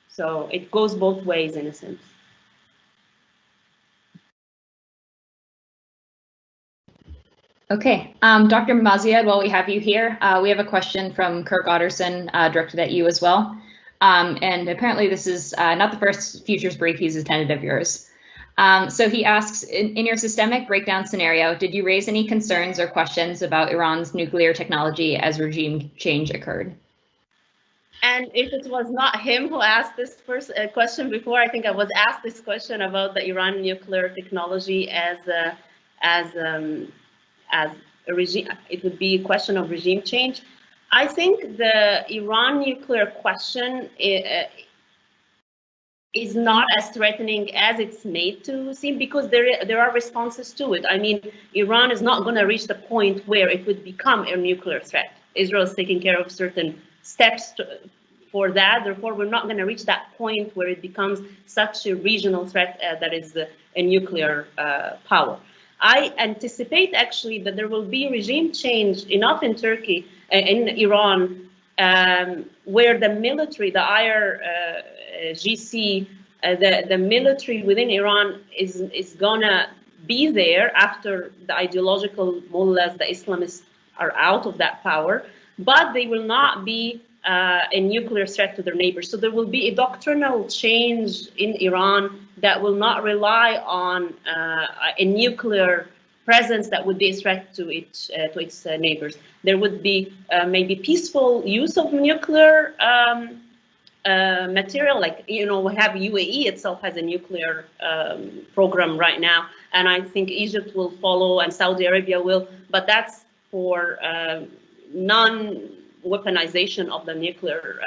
S5: So it goes both ways in a sense.
S1: Okay, Dr. Maziad, while we have you here, we have a question from Kirk Otterson directed at you as well. And apparently this is not the first Futures brief he's attended of yours. So he asks, in your systemic breakdown scenario, did you raise any concerns or questions about Iran's nuclear technology as regime change occurred?
S5: And if it was not him who asked this first question before, I think I was asked this question about the Iran nuclear technology as a regime. It would be a question of regime change. I think the Iran nuclear question is not as threatening as it's made to seem, because there are responses to it. I mean, Iran is not going to reach the point where it would become a nuclear threat. Israel is taking care of certain steps for that. Therefore, we're not going to reach that point where it becomes such a regional threat that is a nuclear power. I anticipate actually that there will be regime change enough in Turkey, in Iran, where the military, the IRGC, the military within Iran is gonna be there after the ideological mullahs, the Islamists, are out of that power, but they will not be a nuclear threat to their neighbors. So there will be a doctrinal change in Iran that will not rely on a nuclear presence that would be a threat to its neighbors. There would be maybe peaceful use of nuclear material, like, we have UAE itself has a nuclear program right now, and I think Egypt will follow and Saudi Arabia will, but that's for non-weaponization of the nuclear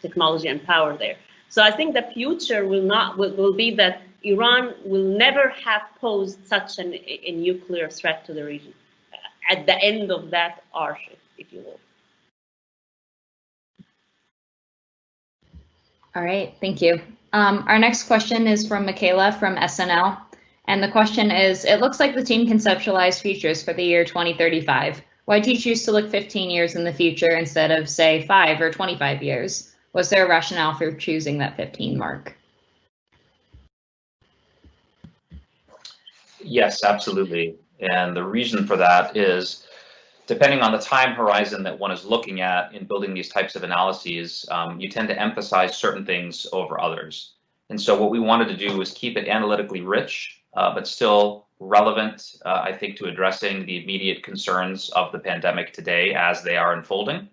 S5: technology and power there. So I think the future will be that Iran will never have posed such a nuclear threat to the region at the end of that arc, if you will.
S1: All right, thank you. Our next question is from Michaela from SNL. And the question is, it looks like the team conceptualized futures for the year 2035. Why did you choose to look 15 years in the future instead of, say, 5 or 25 years? Was there a rationale for choosing that 15 mark?
S2: Yes, absolutely. And the reason for that is, depending on the time horizon that one is looking at in building these types of analyses, you tend to emphasize certain things over others. And so what we wanted to do was keep it analytically rich, but still relevant, I think, to addressing the immediate concerns of the pandemic today as they are unfolding.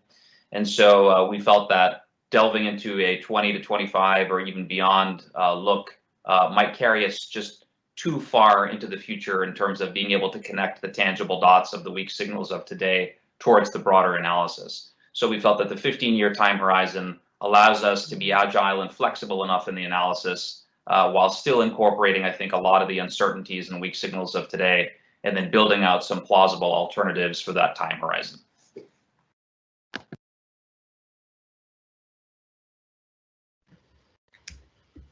S2: And so we felt that delving into a 20 to 25 or even beyond look might carry us just too far into the future in terms of being able to connect the tangible dots of the weak signals of today towards the broader analysis. So we felt that the 15-year time horizon allows us to be agile and flexible enough in the analysis while still incorporating, I think, a lot of the uncertainties and weak signals of today, and then building out some plausible alternatives for that time horizon.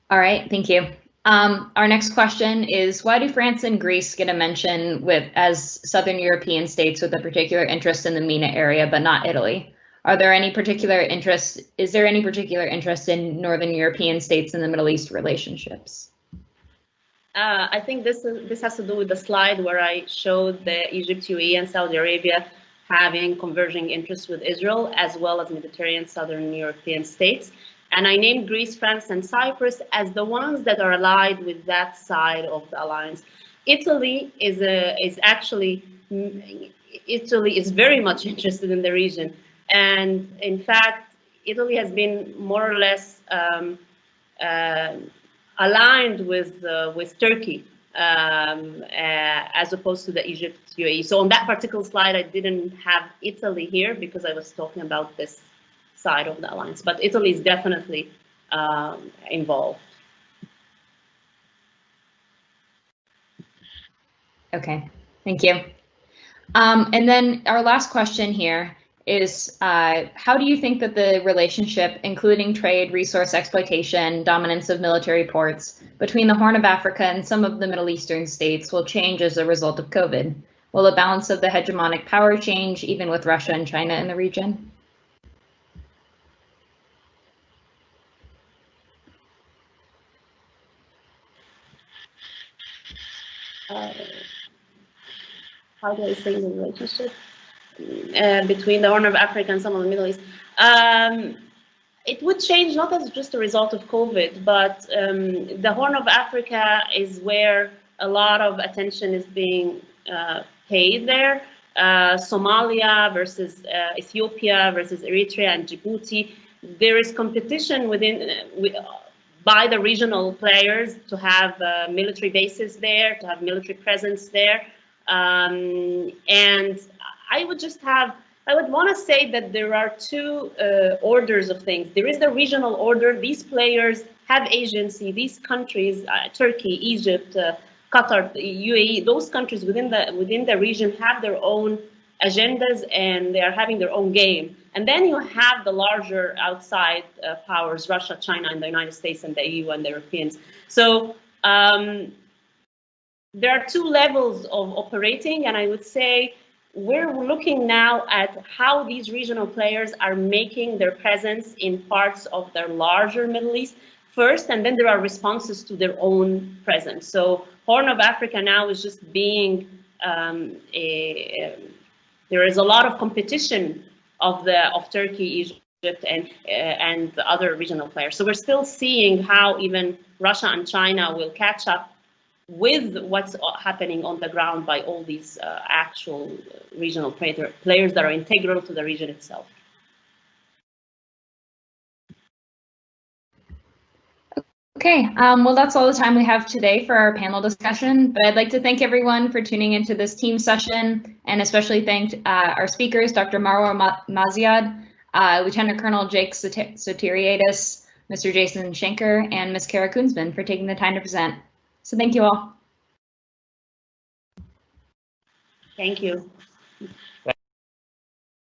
S1: All right, thank you. Our next question is, why do France and Greece get a mention as Southern European states with a particular interest in the MENA area, but not Italy? Are there any particular interest? Is there any particular interest in Northern European states in the Middle East relationships?
S5: I think this has to do with the slide where I showed the Egypt, UAE, and Saudi Arabia having converging interests with Israel, as well as Mediterranean Southern European states. And I named Greece, France, and Cyprus as the ones that are allied with that side of the alliance. Italy is very much interested in the region. And in fact, Italy has been more or less aligned with Turkey as opposed to the Egypt, UAE. So on that particular slide, I didn't have Italy here because I was talking about this side of the alliance, but Italy is definitely involved.
S1: Okay, thank you. And then our last question here is, how do you think that the relationship, including trade, resource exploitation, dominance of military ports, between the Horn of Africa and some of the Middle Eastern states will change as a result of COVID? Will the balance of the hegemonic power change, even with Russia and China in the region?
S5: How do I say the relationship between the Horn of Africa and some of the Middle East? It would change not as just a result of COVID, but the Horn of Africa is where a lot of attention is being paid there. Somalia versus Ethiopia versus Eritrea and Djibouti. There is competition by the regional players to have military bases there, to have military presence there. And I would want to say that there are two orders of things. There is the regional order. These players have agency. These countries, Turkey, Egypt, Qatar, UAE, those countries within the region have their own agendas and they are having their own game. And then you have the larger outside powers, Russia, China, and the United States, and the EU and the Europeans. So there are two levels of operating, and I would say we're looking now at how these regional players are making their presence in parts of their larger Middle East first, and then there are responses to their own presence. So Horn of Africa now is just being, there is a lot of competition of Turkey, Egypt, and the other regional players. So we're still seeing how even Russia and China will catch up with what's happening on the ground by all these actual regional players that are integral to the region itself.
S1: Okay, well, that's all the time we have today for our panel discussion, but I'd like to thank everyone for tuning into this team session, and especially thank our speakers, Dr. Marwa Maziad, Lieutenant Colonel Jake Sotiriadis, Mr. Jason Schenker, and Ms. Kara Cunzeman for taking the time to present. So thank you all.
S5: Thank you.